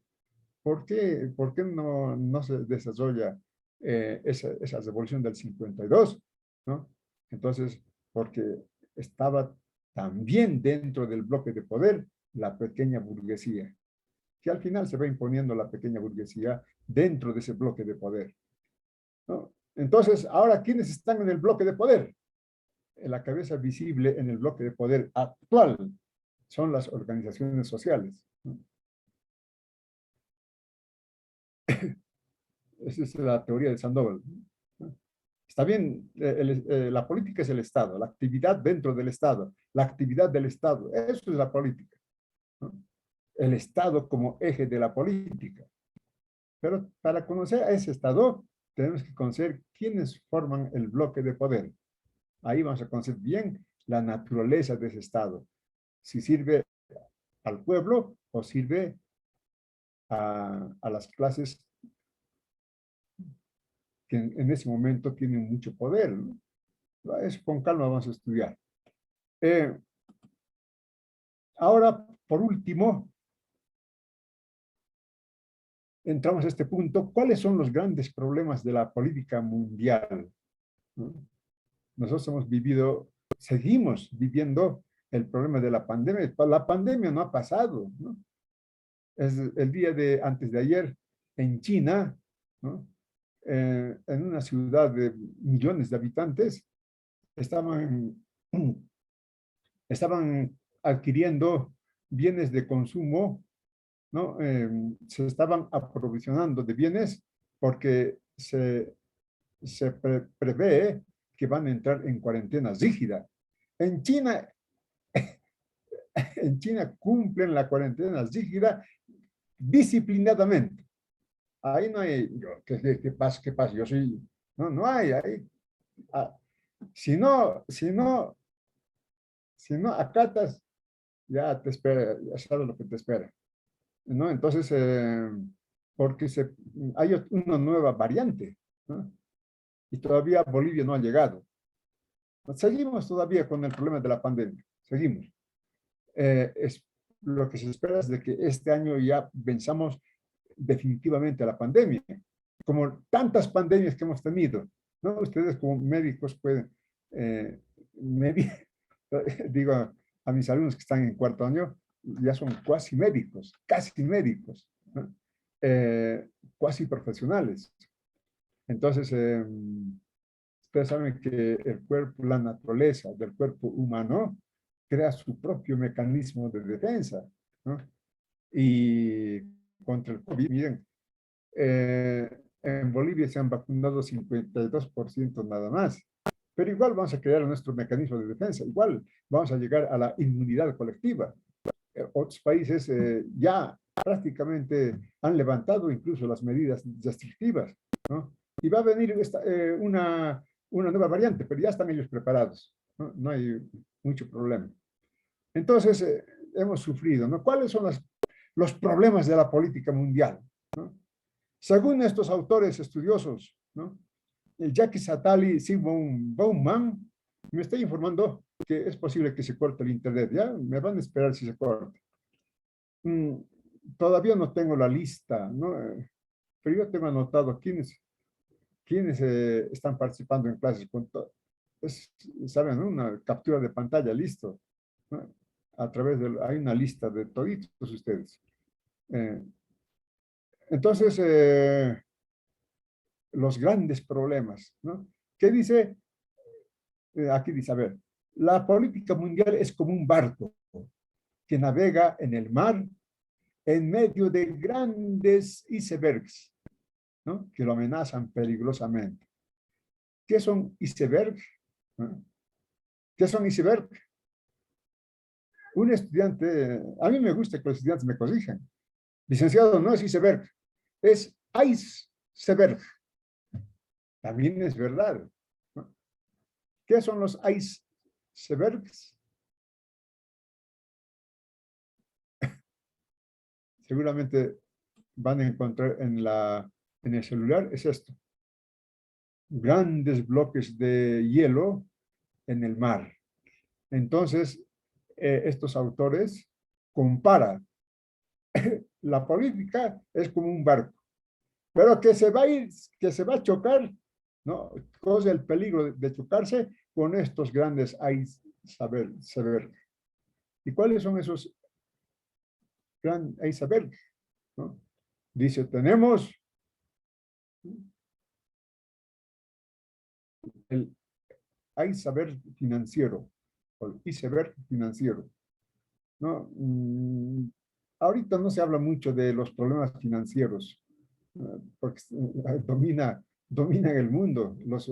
¿Por qué no se desarrolla esa revolución del 52? ¿No? Entonces, porque estaba también dentro del bloque de poder la pequeña burguesía, que al final se va imponiendo la pequeña burguesía dentro de ese bloque de poder, ¿no? Entonces, ahora, ¿quiénes están en el bloque de poder? La cabeza visible en el bloque de poder actual son las organizaciones sociales, ¿no? Esa es la teoría de Sandoval, ¿no? Está bien, la política es el Estado, la actividad dentro del Estado, la actividad del Estado, eso es la política, ¿no? El Estado como eje de la política. Pero para conocer a ese Estado, tenemos que conocer quiénes forman el bloque de poder. Ahí vamos a conocer bien la naturaleza de ese Estado. Si sirve al pueblo o sirve a las clases que en ese momento tienen mucho poder, ¿no? Eso con calma vamos a estudiar. Ahora, por último, entramos a este punto. ¿Cuáles son los grandes problemas de la política mundial, ¿no? nosotros hemos vivido, seguimos viviendo el problema de la pandemia. La pandemia no ha pasado, ¿no? Es el día de antes de ayer en China, ¿no? En una ciudad de millones de habitantes, estaban, estaban adquiriendo bienes de consumo, ¿no? Se estaban aprovisionando de bienes porque prevé que van a entrar en cuarentena rígida. En China, en China cumplen la cuarentena rígida disciplinadamente. Ahí no hay, ¿qué pasa? ¿Qué pasa? Yo soy, no, no hay, ahí, ah, si no acatas, ya te espera, ya sabes lo que te espera, ¿no? Entonces, porque hay una nueva variante, ¿no? Y todavía Bolivia no ha llegado. Seguimos todavía con el problema de la pandemia, seguimos. Lo que se espera es de que este año ya venzamos definitivamente la pandemia, como tantas pandemias que hemos tenido, ¿no? Ustedes como médicos pueden, digo a mis alumnos que están en cuarto año, ya son casi médicos, ¿no? Cuasi profesionales. Entonces, ustedes saben que el cuerpo, la naturaleza del cuerpo humano crea su propio mecanismo de defensa, ¿no? Y contra el COVID, miren, en Bolivia se han vacunado 52% nada más, pero igual vamos a crear nuestro mecanismo de defensa, igual vamos a llegar a la inmunidad colectiva. Otros países ya prácticamente han levantado incluso las medidas restrictivas, ¿no? Y va a venir una nueva variante, pero ya están ellos preparados, ¿no? No hay mucho problema. Entonces, hemos sufrido, ¿no? ¿Cuáles son los problemas de la política mundial, ¿no? Según estos autores estudiosos, ¿no? Jacques Attali, Sigmund Bauman, me está informando que es posible que se corte el internet, ¿ya? Me van a esperar si se corta. Todavía no tengo la lista, ¿no? Pero yo tengo anotado quiénes están participando en clases. ¿Saben? ¿No? Una captura de pantalla, listo, ¿no? A través hay una lista de toditos ustedes. Entonces, los grandes problemas, ¿no? ¿Qué dice? Aquí dice, a ver, la política mundial es como un barco que navega en el mar en medio de grandes icebergs, ¿no? Que lo amenazan peligrosamente. ¿Qué son icebergs? ¿No? ¿Qué son icebergs? Un estudiante, a mí me gusta que los estudiantes me corrijan. Licenciado, no es iceberg, es iceberg. También es verdad, ¿no? ¿Qué son los icebergs? Seguramente van a encontrar en el celular, es esto. Grandes bloques de hielo en el mar. Entonces, estos autores comparan la política es como un barco, pero que se va a ir, que se va a chocar, ¿no? Corre el peligro de chocarse con estos grandes icebergs. ¿Y cuáles son esos grandes icebergs? ¿No? Dice, tenemos el iceberg financiero, o el iceberg financiero, ¿no? Ahorita no se habla mucho de los problemas financieros, porque dominan el mundo los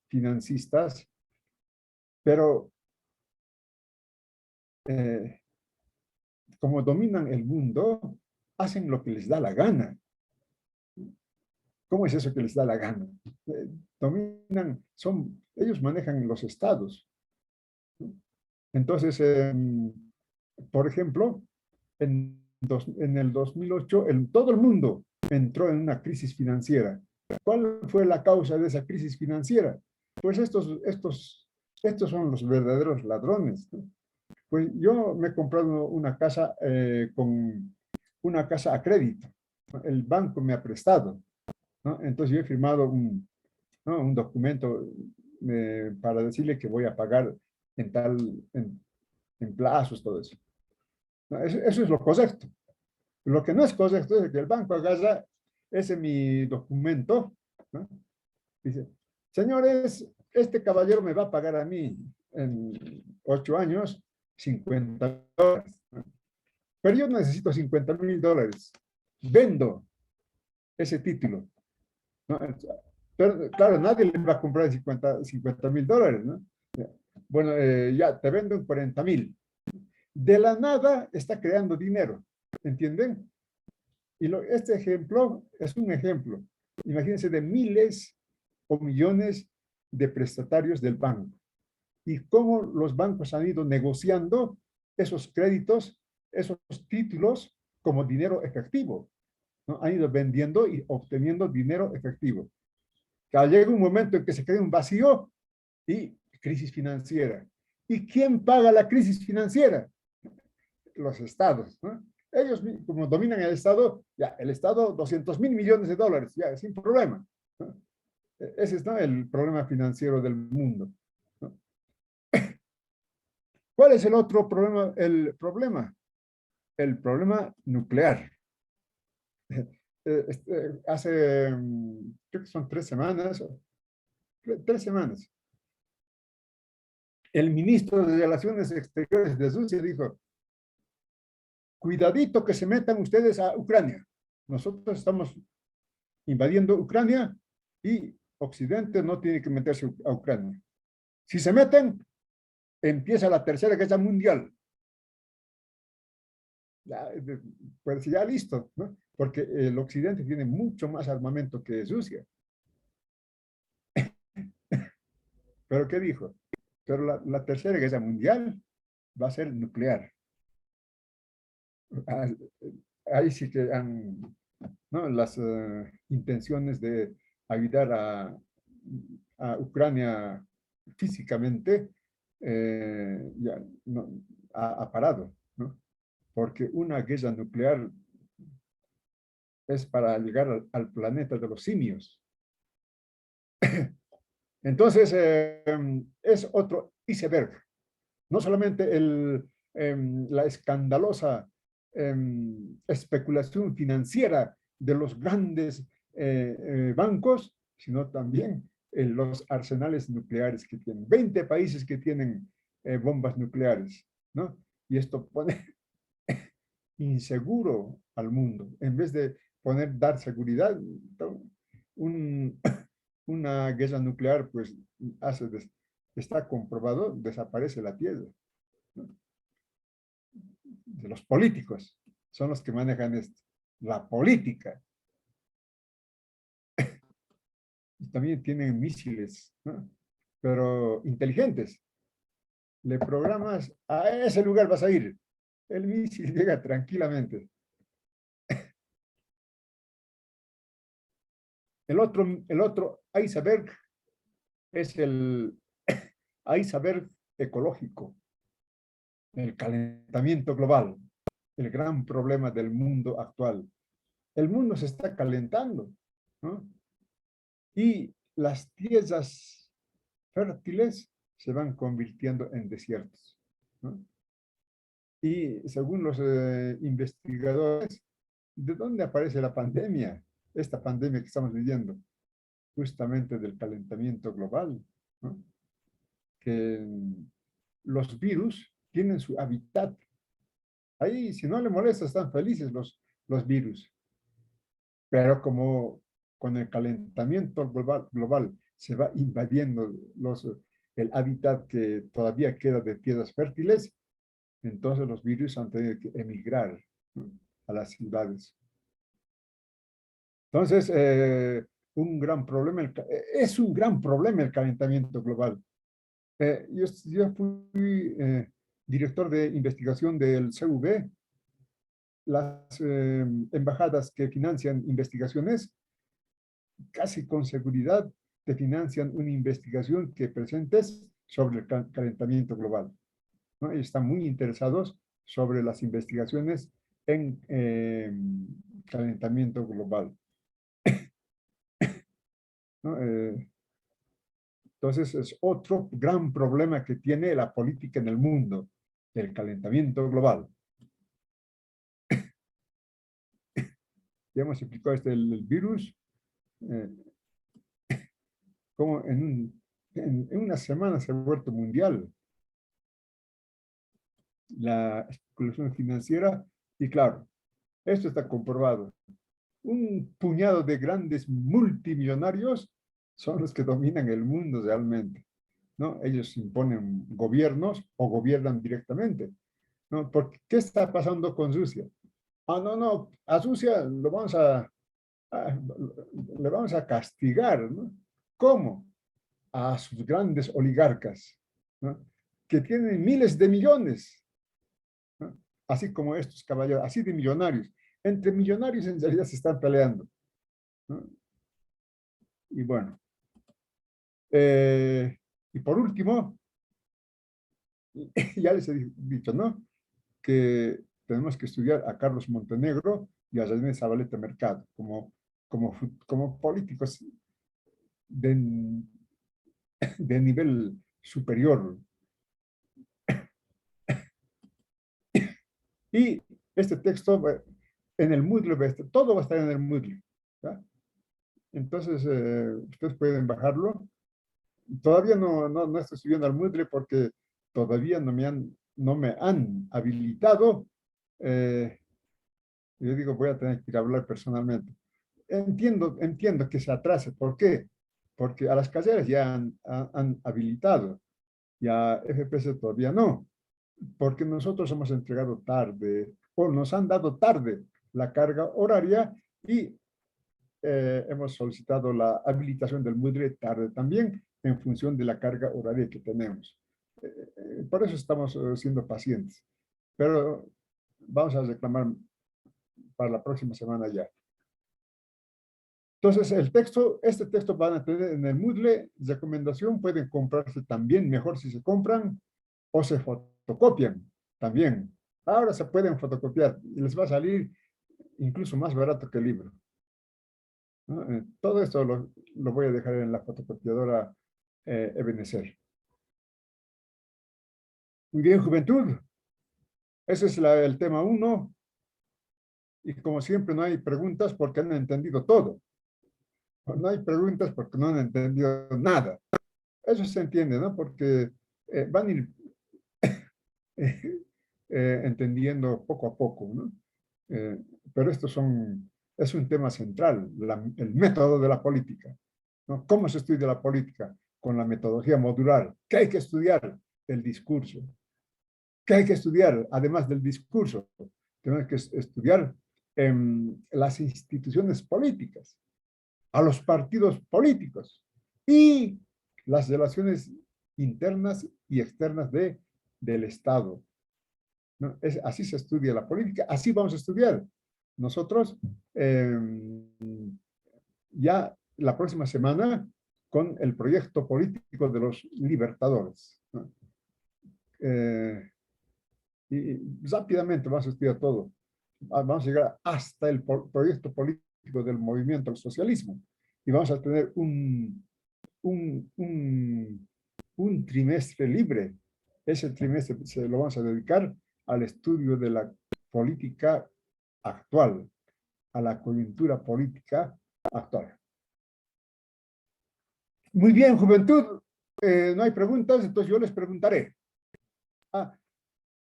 financistas, pero como dominan el mundo, hacen lo que les da la gana. ¿Cómo es eso que les da la gana? Ellos manejan los estados. Entonces, por ejemplo, en el 2008, todo el mundo entró en una crisis financiera. ¿Cuál fue la causa de esa crisis financiera? Pues estos son los verdaderos ladrones, ¿no? Pues yo me he comprado una casa con una casa a crédito. El banco me ha prestado, ¿no? Entonces yo he firmado un documento para decirle que voy a pagar en tal, en plazos, todo eso. No, eso es lo correcto. Lo que no es correcto es que el banco agarra ese mi documento, ¿no? Dice, señores, este caballero me va a pagar a mí en 8 años $50, ¿no? Pero yo necesito $50,000. Vendo ese título, ¿no? Pero claro, nadie le va a comprar $50,000, ¿no? Bueno, ya te vendo en 40,000. De la nada está creando dinero, ¿entienden? Y este ejemplo es un ejemplo. Imagínense de miles o millones de prestatarios del banco y cómo los bancos han ido negociando esos créditos, esos títulos como dinero efectivo, ¿no? Han ido vendiendo y obteniendo dinero efectivo. Llega un momento en que se crea un vacío y crisis financiera. ¿Y quién paga la crisis financiera? Los estados, ¿no? Ellos, como dominan el Estado, ya, el Estado, $200,000 millones, ya, sin problema, ¿no? Ese es, ¿no?, el problema financiero del mundo, ¿no? ¿Cuál es el otro problema? El problema nuclear. Hace, creo que son 3 semanas, 3 semanas, el ministro de Relaciones Exteriores de Rusia dijo, cuidadito que se metan ustedes a Ucrania. Nosotros estamos invadiendo Ucrania y Occidente no tiene que meterse a Ucrania. Si se meten, empieza la Tercera Guerra Mundial. Ya, pues ya listo, ¿no? Porque el Occidente tiene mucho más armamento que Rusia. ¿Pero qué dijo? Pero la Tercera Guerra Mundial va a ser nuclear. Ahí sí que han, ¿no?, las intenciones de ayudar a Ucrania físicamente ya no, ha parado, ¿no? Porque una guerra nuclear es para llegar al planeta de los simios. Entonces, es otro iceberg. No solamente la escandalosa especulación financiera de los grandes bancos, sino también los arsenales nucleares que tienen. 20 países que tienen bombas nucleares, ¿no? Y esto pone inseguro al mundo. En vez de dar seguridad, un, una guerra nuclear, pues, está comprobado, desaparece la Tierra, ¿no? De los políticos son los que manejan esto. La política. Y también tienen misiles, ¿no?, pero inteligentes. Le programas, a ese lugar vas a ir. El misil llega tranquilamente. El otro iceberg es el iceberg ecológico, el calentamiento global, el gran problema del mundo actual. El mundo se está calentando, ¿no? Y las tierras fértiles se van convirtiendo en desiertos, ¿no? Y según los investigadores, ¿de dónde aparece la pandemia? Esta pandemia que estamos viviendo, justamente del calentamiento global, ¿no? Que los virus tienen su hábitat. Ahí, si no le molesta, están felices los virus. Pero como con el calentamiento global se va invadiendo el hábitat que todavía queda de tierras fértiles, entonces los virus han tenido que emigrar, ¿no?, a las ciudades. Entonces, es un gran problema el calentamiento global. Yo fui director de investigación del CUV. Las embajadas que financian investigaciones, casi con seguridad te financian una investigación que presentes sobre el calentamiento global, ¿no? Y están muy interesados sobre las investigaciones en calentamiento global, ¿no? Entonces es otro gran problema que tiene la política en el mundo, el calentamiento global. Ya hemos explicado el virus, como en una semana se ha vuelto mundial la especulación financiera, y claro, esto está comprobado. Un puñado de grandes multimillonarios son los que dominan el mundo realmente, ¿no? Ellos imponen gobiernos o gobiernan directamente, ¿no? Porque, ¿qué está pasando con Rusia? Ah, no, no, a Rusia le vamos a castigar, ¿no? ¿Cómo? A sus grandes oligarcas, ¿no? Que tienen miles de millones, ¿no? Así como estos caballeros, así de millonarios. Entre millonarios en realidad se están peleando, ¿no? Y bueno, y por último, ya les he dicho, ¿no? Que tenemos que estudiar a Carlos Montenegro y a René Zabaleta Mercado como políticos de, de nivel superior. Y este texto en el Moodle, todo va a estar en el Moodle, ¿ya? Entonces, ustedes pueden bajarlo. Todavía no estoy subiendo al Moodle porque todavía no me han habilitado. Yo digo, voy a tener que ir a hablar personalmente. Entiendo que se atrase. ¿Por qué? Porque a las carreras ya han habilitado, y a FPS todavía no, porque nosotros hemos entregado tarde, o nos han dado tarde la carga horaria, y hemos solicitado la habilitación del Moodle tarde también, en función de la carga horaria que tenemos. Por eso estamos siendo pacientes. Pero vamos a reclamar para la próxima semana ya. Entonces, este texto van a tener en el Moodle recomendación, pueden comprarse también, mejor si se compran o se fotocopian también. Ahora se pueden fotocopiar y les va a salir incluso más barato que el libro, ¿no? Todo esto lo voy a dejar en la fotocopiadora Ebenezer. Muy bien, juventud. Ese es el tema 1. Y como siempre no hay preguntas porque han entendido todo. No hay preguntas porque no han entendido nada. Eso se entiende, ¿no? Porque van a ir entendiendo poco a poco, ¿no? Eh, pero es un tema central, el método de la política, ¿no? ¿Cómo se estudia la política? Con la metodología modular. ¿Qué hay que estudiar? El discurso. ¿Qué hay que estudiar? Además del discurso, tenemos que estudiar las instituciones políticas, a los partidos políticos y las relaciones internas y externas del Estado, ¿no? Así se estudia la política, así vamos a estudiar. Nosotros ya la próxima semana con el proyecto político de los libertadores, ¿no? Y rápidamente vamos a estudiar todo. Vamos a llegar hasta el proyecto político del movimiento al socialismo. Y vamos a tener un, un, un trimestre libre. Ese trimestre se lo vamos a dedicar al estudio de la política actual, a la coyuntura política actual. Muy bien, juventud. No hay preguntas, entonces yo les preguntaré.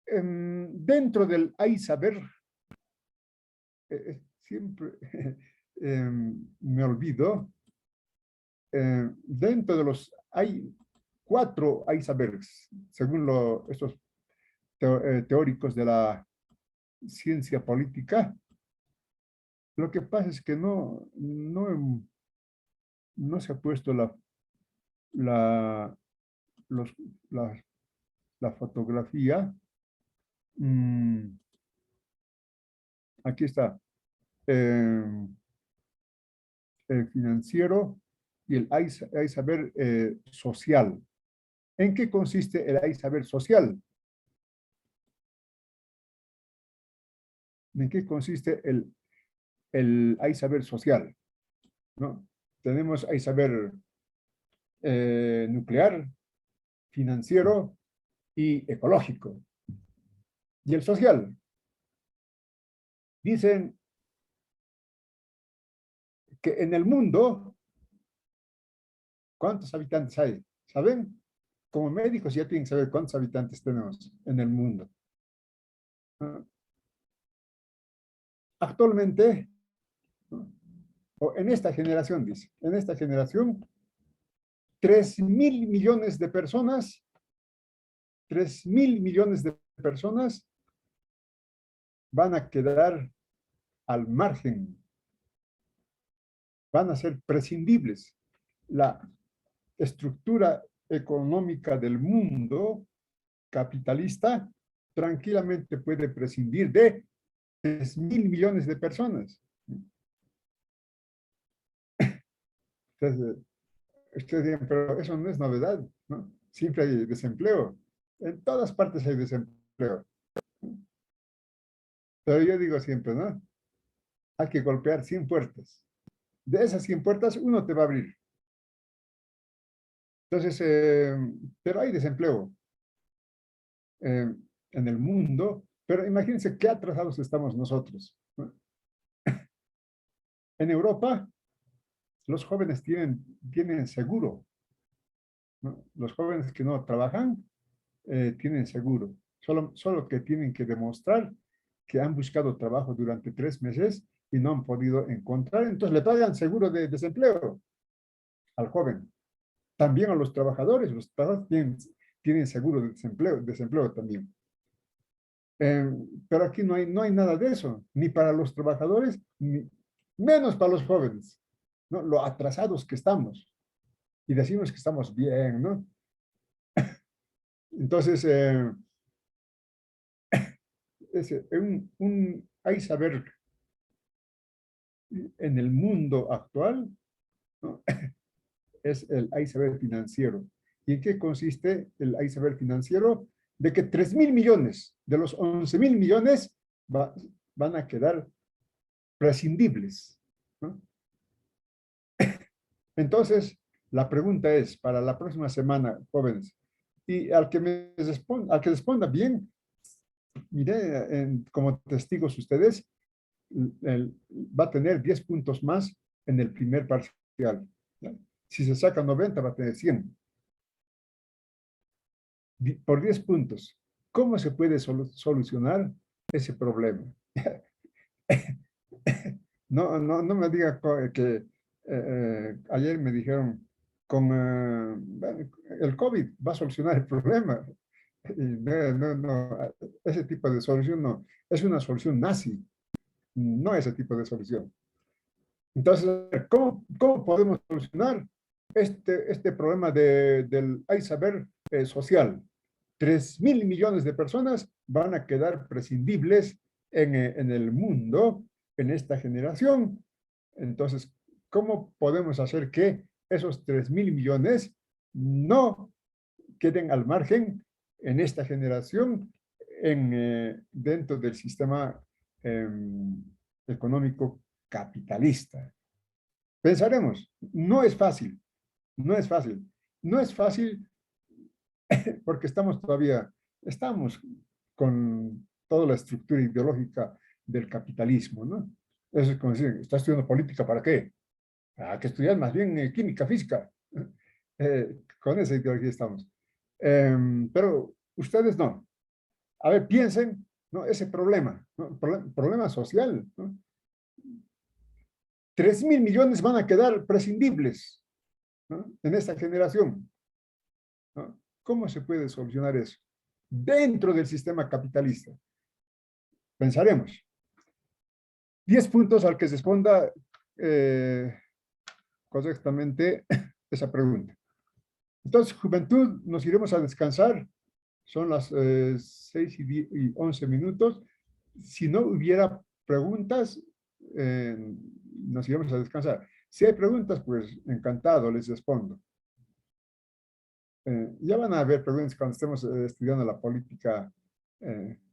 Dentro del hay saber, siempre me olvido, dentro de los hay 4 hay saberes, según estos teóricos de la ciencia política. Lo que pasa es que no se ha puesto la, los, la fotografía. Aquí está. El financiero y el hay saber social. ¿En qué consiste el hay saber social? ¿En qué consiste el hay saber social? ¿No? Tenemos hay saber nuclear, financiero y ecológico. Y el social. Dicen que en el mundo, ¿cuántos habitantes hay? ¿Saben? Como médicos ya tienen que saber cuántos habitantes tenemos en el mundo. Actualmente, o en esta generación, dice, en esta generación, 3.000 millones de personas, 3.000 millones de personas van a quedar al margen, van a ser prescindibles. La estructura económica del mundo capitalista tranquilamente puede prescindir de 3.000 millones de personas. Entonces, ustedes dirán, pero eso no es novedad, ¿no? Siempre hay desempleo. En todas partes hay desempleo. Pero yo digo siempre, ¿no? Hay que golpear 100 puertas. De esas 100 puertas, uno te va a abrir. Entonces, pero hay desempleo en el mundo, pero imagínense qué atrasados estamos nosotros, ¿no? En Europa, los jóvenes tienen seguro, ¿no? Los jóvenes que no trabajan tienen seguro, solo que tienen que demostrar que han buscado trabajo durante 3 meses y no han podido encontrar, entonces le pagan seguro de desempleo al joven. También a los trabajadores tienen seguro de desempleo también. Pero aquí no hay nada de eso, ni para los trabajadores, ni menos para los jóvenes, ¿no? Lo atrasados que estamos. Y decimos que estamos bien, ¿no? Entonces, hay saber en el mundo actual, ¿no? Es el hay saber financiero. ¿Y en qué consiste el hay saber financiero? De que 3.000 millones de los 11.000 millones van a quedar prescindibles, ¿no? Entonces, la pregunta es, para la próxima semana, jóvenes, y al que responda bien, mire, como testigos ustedes, va a tener 10 puntos más en el primer parcial, ¿no? Si se saca 90, va a tener 100. Por 10 puntos. ¿Cómo se puede solucionar ese problema? No me diga que ayer me dijeron bueno, el COVID va a solucionar el problema. No, ese tipo de solución no, es una solución nazi, no ese tipo de solución. Entonces, ¿cómo podemos solucionar este problema del hay saber social? 3.000 millones de personas van a quedar prescindibles en el mundo, en esta generación. Entonces, ¿cómo podemos hacer que esos 3.000 millones no queden al margen en esta generación dentro del sistema económico capitalista? Pensaremos, no es fácil, no es fácil. No es fácil porque estamos con toda la estructura ideológica del capitalismo, ¿no? Eso es como decir, ¿estás estudiando política para qué? Hay que estudiar más bien química, física. Con esa ideología estamos. Pero ustedes no. A ver, piensen, ¿no? Ese problema, ¿no? Problema social, ¿no? 3.000 millones van a quedar prescindibles, ¿no? En esta generación, ¿no? ¿Cómo se puede solucionar eso? Dentro del sistema capitalista. Pensaremos. 10 puntos al que se responda correctamente esa pregunta. Entonces, juventud, nos iremos a descansar. Son las 6:11. Si no hubiera preguntas, nos iremos a descansar. Si hay preguntas, pues encantado, les respondo. Ya van a haber preguntas cuando estemos estudiando la política,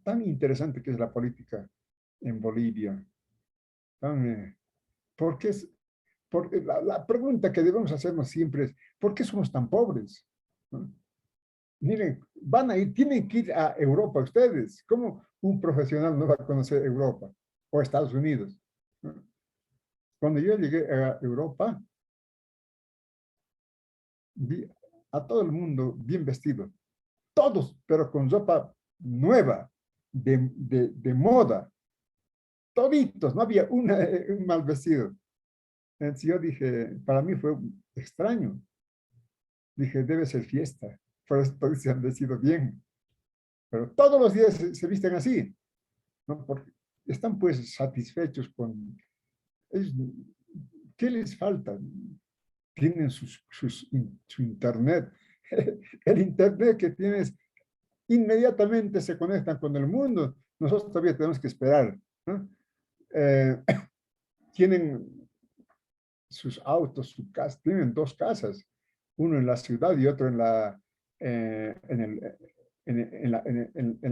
tan interesante que es la política en Bolivia. ¿Por qué porque la pregunta que debemos hacernos siempre es, ¿por qué somos tan pobres? ¿No? Miren, tienen que ir a Europa ustedes. ¿Cómo un profesional no va a conocer Europa o Estados Unidos? ¿No? Cuando yo llegué a Europa, vi a todo el mundo bien vestido, todos, pero con ropa nueva, de moda, toditos, no había un mal vestido. Entonces yo dije, para mí fue extraño. Dije, debe ser fiesta, por eso todos se han vestido bien. Pero todos los días se visten así, ¿no? Porque están pues satisfechos con... ¿Qué les falta? Tienen su internet. El internet que tienes, inmediatamente se conectan con el mundo. Nosotros todavía tenemos que esperar, ¿no? Tienen sus autos, su casa, tienen dos casas, uno en la ciudad y otro en la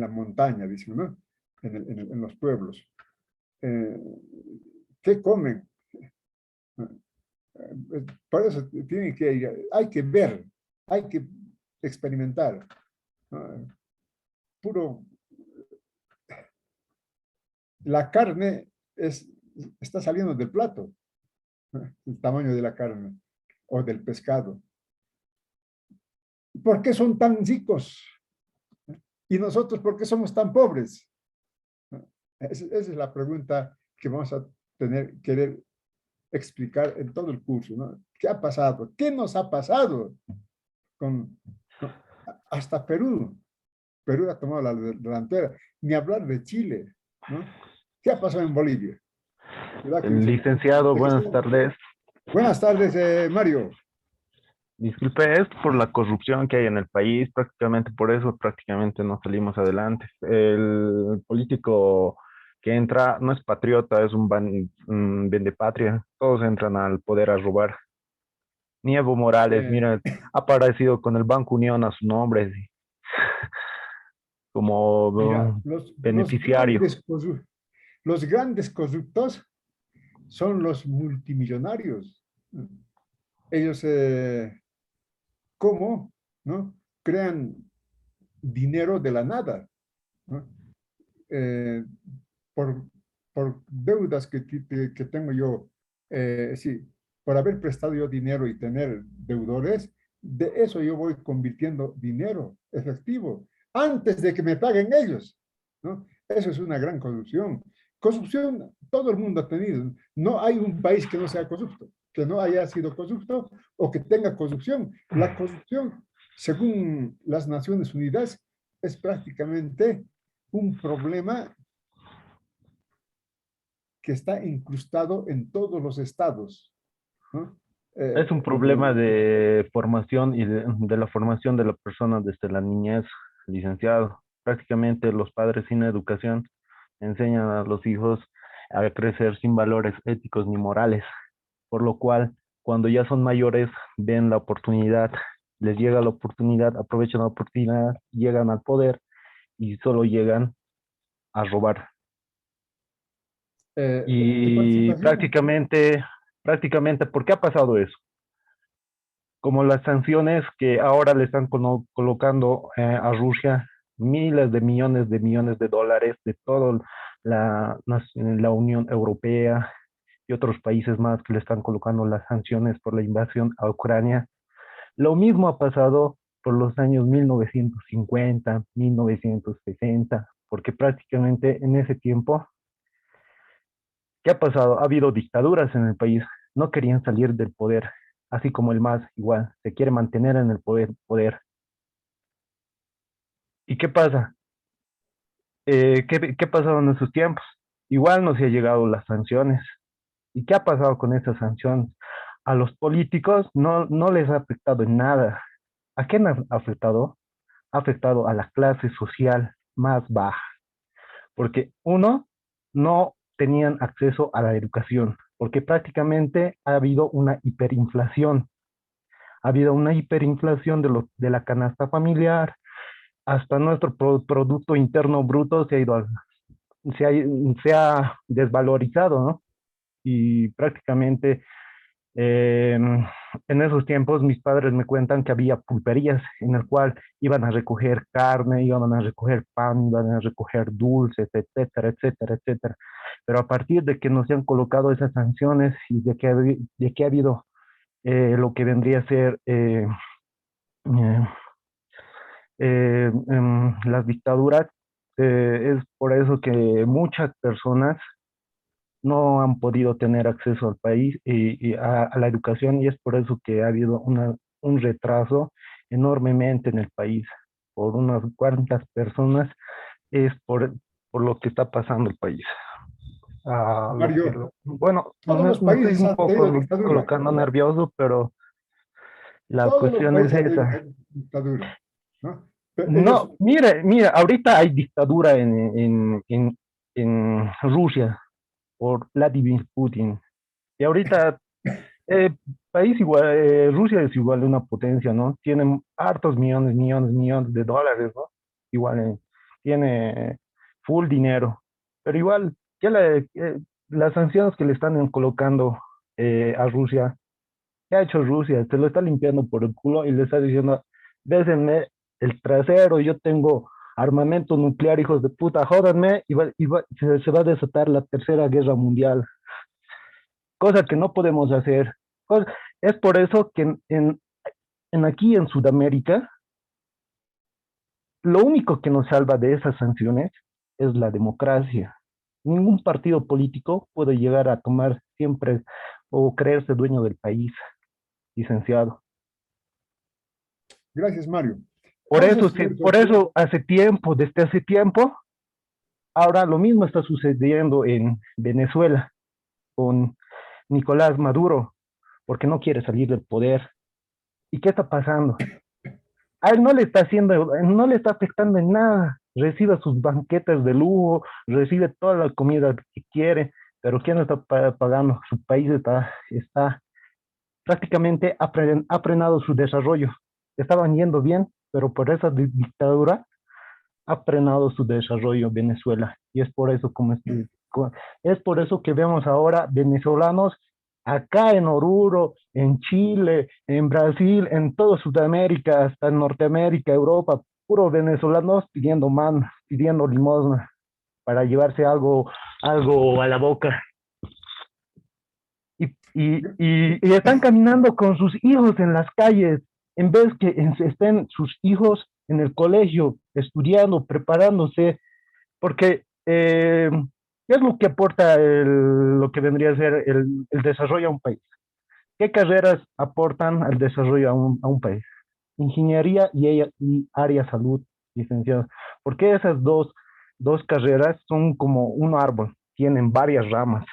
montaña, dicen, ¿no? En los pueblos. ¿Qué comen? Por eso hay que ver, hay que experimentar. Puro, la carne está saliendo del plato, el tamaño de la carne o del pescado. ¿Por qué son tan ricos? ¿Y nosotros por qué somos tan pobres? Esa es la pregunta que vamos a querer explicar en todo el curso, ¿no? ¿Qué ha pasado? ¿Qué nos ha pasado? Hasta Perú. Perú ha tomado la delantera. Ni hablar de Chile, ¿no? ¿Qué ha pasado en Bolivia? Licenciado, buenas tardes. Buenas tardes, Mario. Disculpe, es por la corrupción que hay en el país, prácticamente por eso prácticamente no salimos adelante. El político que entra no es patriota, es un vendepatria. Todos entran al poder a robar. Ni Evo Morales, mira, ha aparecido con el Banco Unión a su nombre, sí, como mira, beneficiario. Los grandes corruptos son los multimillonarios. Ellos, ¿cómo? ¿No? Crean dinero de la nada, ¿no? Por, por deudas que tengo yo, sí, por haber prestado yo dinero y tener deudores, de eso yo voy convirtiendo dinero efectivo antes de que me paguen ellos, ¿no? Eso es una gran corrupción. Corrupción todo el mundo ha tenido. No hay un país que no sea corrupto, que no haya sido corrupto o que tenga corrupción. La corrupción, según las Naciones Unidas, es prácticamente un problema que está incrustado en todos los estados, ¿no? Es un problema de formación y de la formación de la persona desde la niñez, licenciado. Prácticamente los padres sin educación enseñan a los hijos a crecer sin valores éticos ni morales, por lo cual cuando ya son mayores ven la oportunidad, les llega la oportunidad, aprovechan la oportunidad, llegan al poder y solo llegan a robar. Y prácticamente, ¿por qué ha pasado eso? Como las sanciones que ahora le están colocando a Rusia, miles de millones de dólares de toda la Unión Europea y otros países más que le están colocando las sanciones por la invasión a Ucrania. Lo mismo ha pasado por los años 1950, 1960, porque prácticamente en ese tiempo, ¿qué ha pasado? Ha habido dictaduras en el país, no querían salir del poder, así como el MAS igual, se quiere mantener en el poder. ¿Y qué pasa? ¿Qué ha pasado en esos tiempos? Igual nos ha llegado las sanciones. ¿Y qué ha pasado con esas sanciones? A los políticos no les ha afectado en nada. ¿A quién ha afectado? Ha afectado a la clase social más baja, porque uno, no tenían acceso a la educación, porque prácticamente ha habido una hiperinflación. Ha habido una hiperinflación de la canasta familiar, hasta nuestro Producto Interno Bruto se ha desvalorizado, ¿no? Y prácticamente En esos tiempos mis padres me cuentan que había pulperías en el cual iban a recoger carne, iban a recoger pan, iban a recoger dulces, etcétera, etcétera, etcétera. Pero a partir de que nos han colocado esas sanciones y de que ha habido lo que vendría a ser eh, las dictaduras, es por eso que muchas personas no han podido tener acceso al país y a la educación, y es por eso que ha habido un retraso enormemente en el país. Por unas cuantas personas es por lo que está pasando el país. Mario, Bueno, todos los me estoy países un han tenido poco dictadura. colocando nervioso, pero la Todos los cuestión es países han tenido esa. dictadura, ¿no? Pero ellos, No, mira, ahorita hay dictadura en Rusia por Vladimir Putin. Y ahorita, eh, país igual, Rusia es igual una potencia, ¿no? Tiene hartos millones, millones, millones de dólares, ¿no? Igual tiene full dinero. Pero igual, las sanciones que le están colocando a Rusia, ¿qué ha hecho Rusia? Se lo está limpiando por el culo y le está diciendo, déjenme el trasero, yo tengo armamento nuclear, hijos de puta, jódanme, se va a desatar la tercera guerra mundial, cosa que no podemos hacer. Es por eso que en aquí en Sudamérica, lo único que nos salva de esas sanciones es la democracia. Ningún partido político puede llegar a tomar siempre o creerse dueño del país, licenciado. gracias, Mario. Vamos a estudiar Por eso desde hace tiempo, ahora lo mismo está sucediendo en Venezuela con Nicolás Maduro, porque no quiere salir del poder. ¿Y qué está pasando? A él no le está afectando en nada. Recibe sus banquetes de lujo, recibe toda la comida que quiere, pero ¿quién está pagando? Su país está prácticamente ha frenado su desarrollo. Estaban yendo bien, pero por esa dictadura ha frenado su desarrollo Venezuela. Y es por eso es por eso que vemos ahora venezolanos acá en Oruro, en Chile, en Brasil, en toda Sudamérica, hasta en Norteamérica, Europa, puros venezolanos pidiendo man, pidiendo limosna para llevarse algo a la boca. Y están caminando con sus hijos en las calles, en vez que estén sus hijos en el colegio, estudiando, preparándose, porque ¿qué es lo que aporta lo que vendría a ser el desarrollo a un país? ¿Qué carreras aportan al desarrollo a un país? Ingeniería y área salud, licenciado. Porque esas dos carreras son como un árbol, tienen varias ramas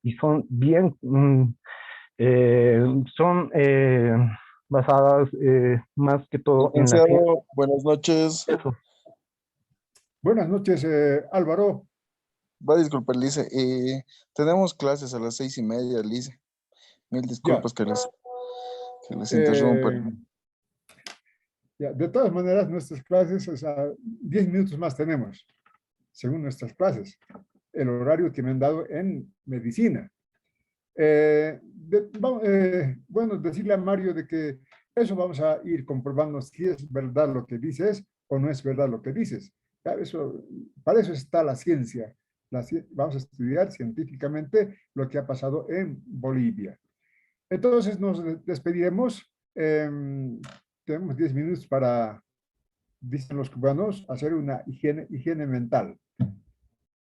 y son bien, son basadas más que todo en la ciencia. Licenciado, buenas noches. Eso. Buenas noches, Álvaro. Va a disculpar, Lice. Tenemos clases a las 6:30, Lice. Mil disculpas Ya. que les interrumpa. Ya. De todas maneras, nuestras clases, o sea, 10 minutos más tenemos, según nuestras clases, el horario que me han dado en medicina. Bueno, decirle a Mario de que eso vamos a ir comprobando si es verdad lo que dices o no es verdad lo que dices. Ya, para eso está la ciencia. Vamos a estudiar científicamente lo que ha pasado en Bolivia. Entonces nos despediremos. Tenemos 10 minutos para, dicen los cubanos, hacer una higiene mental.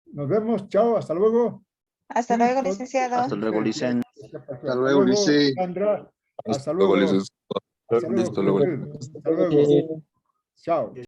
Nos vemos. Chao. Hasta luego. Hasta luego, licenciado. Hasta luego, Licen. Hasta luego, Lice. Sandra. Hasta Luego, luego. licenciado. Hasta luego. Hasta luego. Hasta luego. Chao.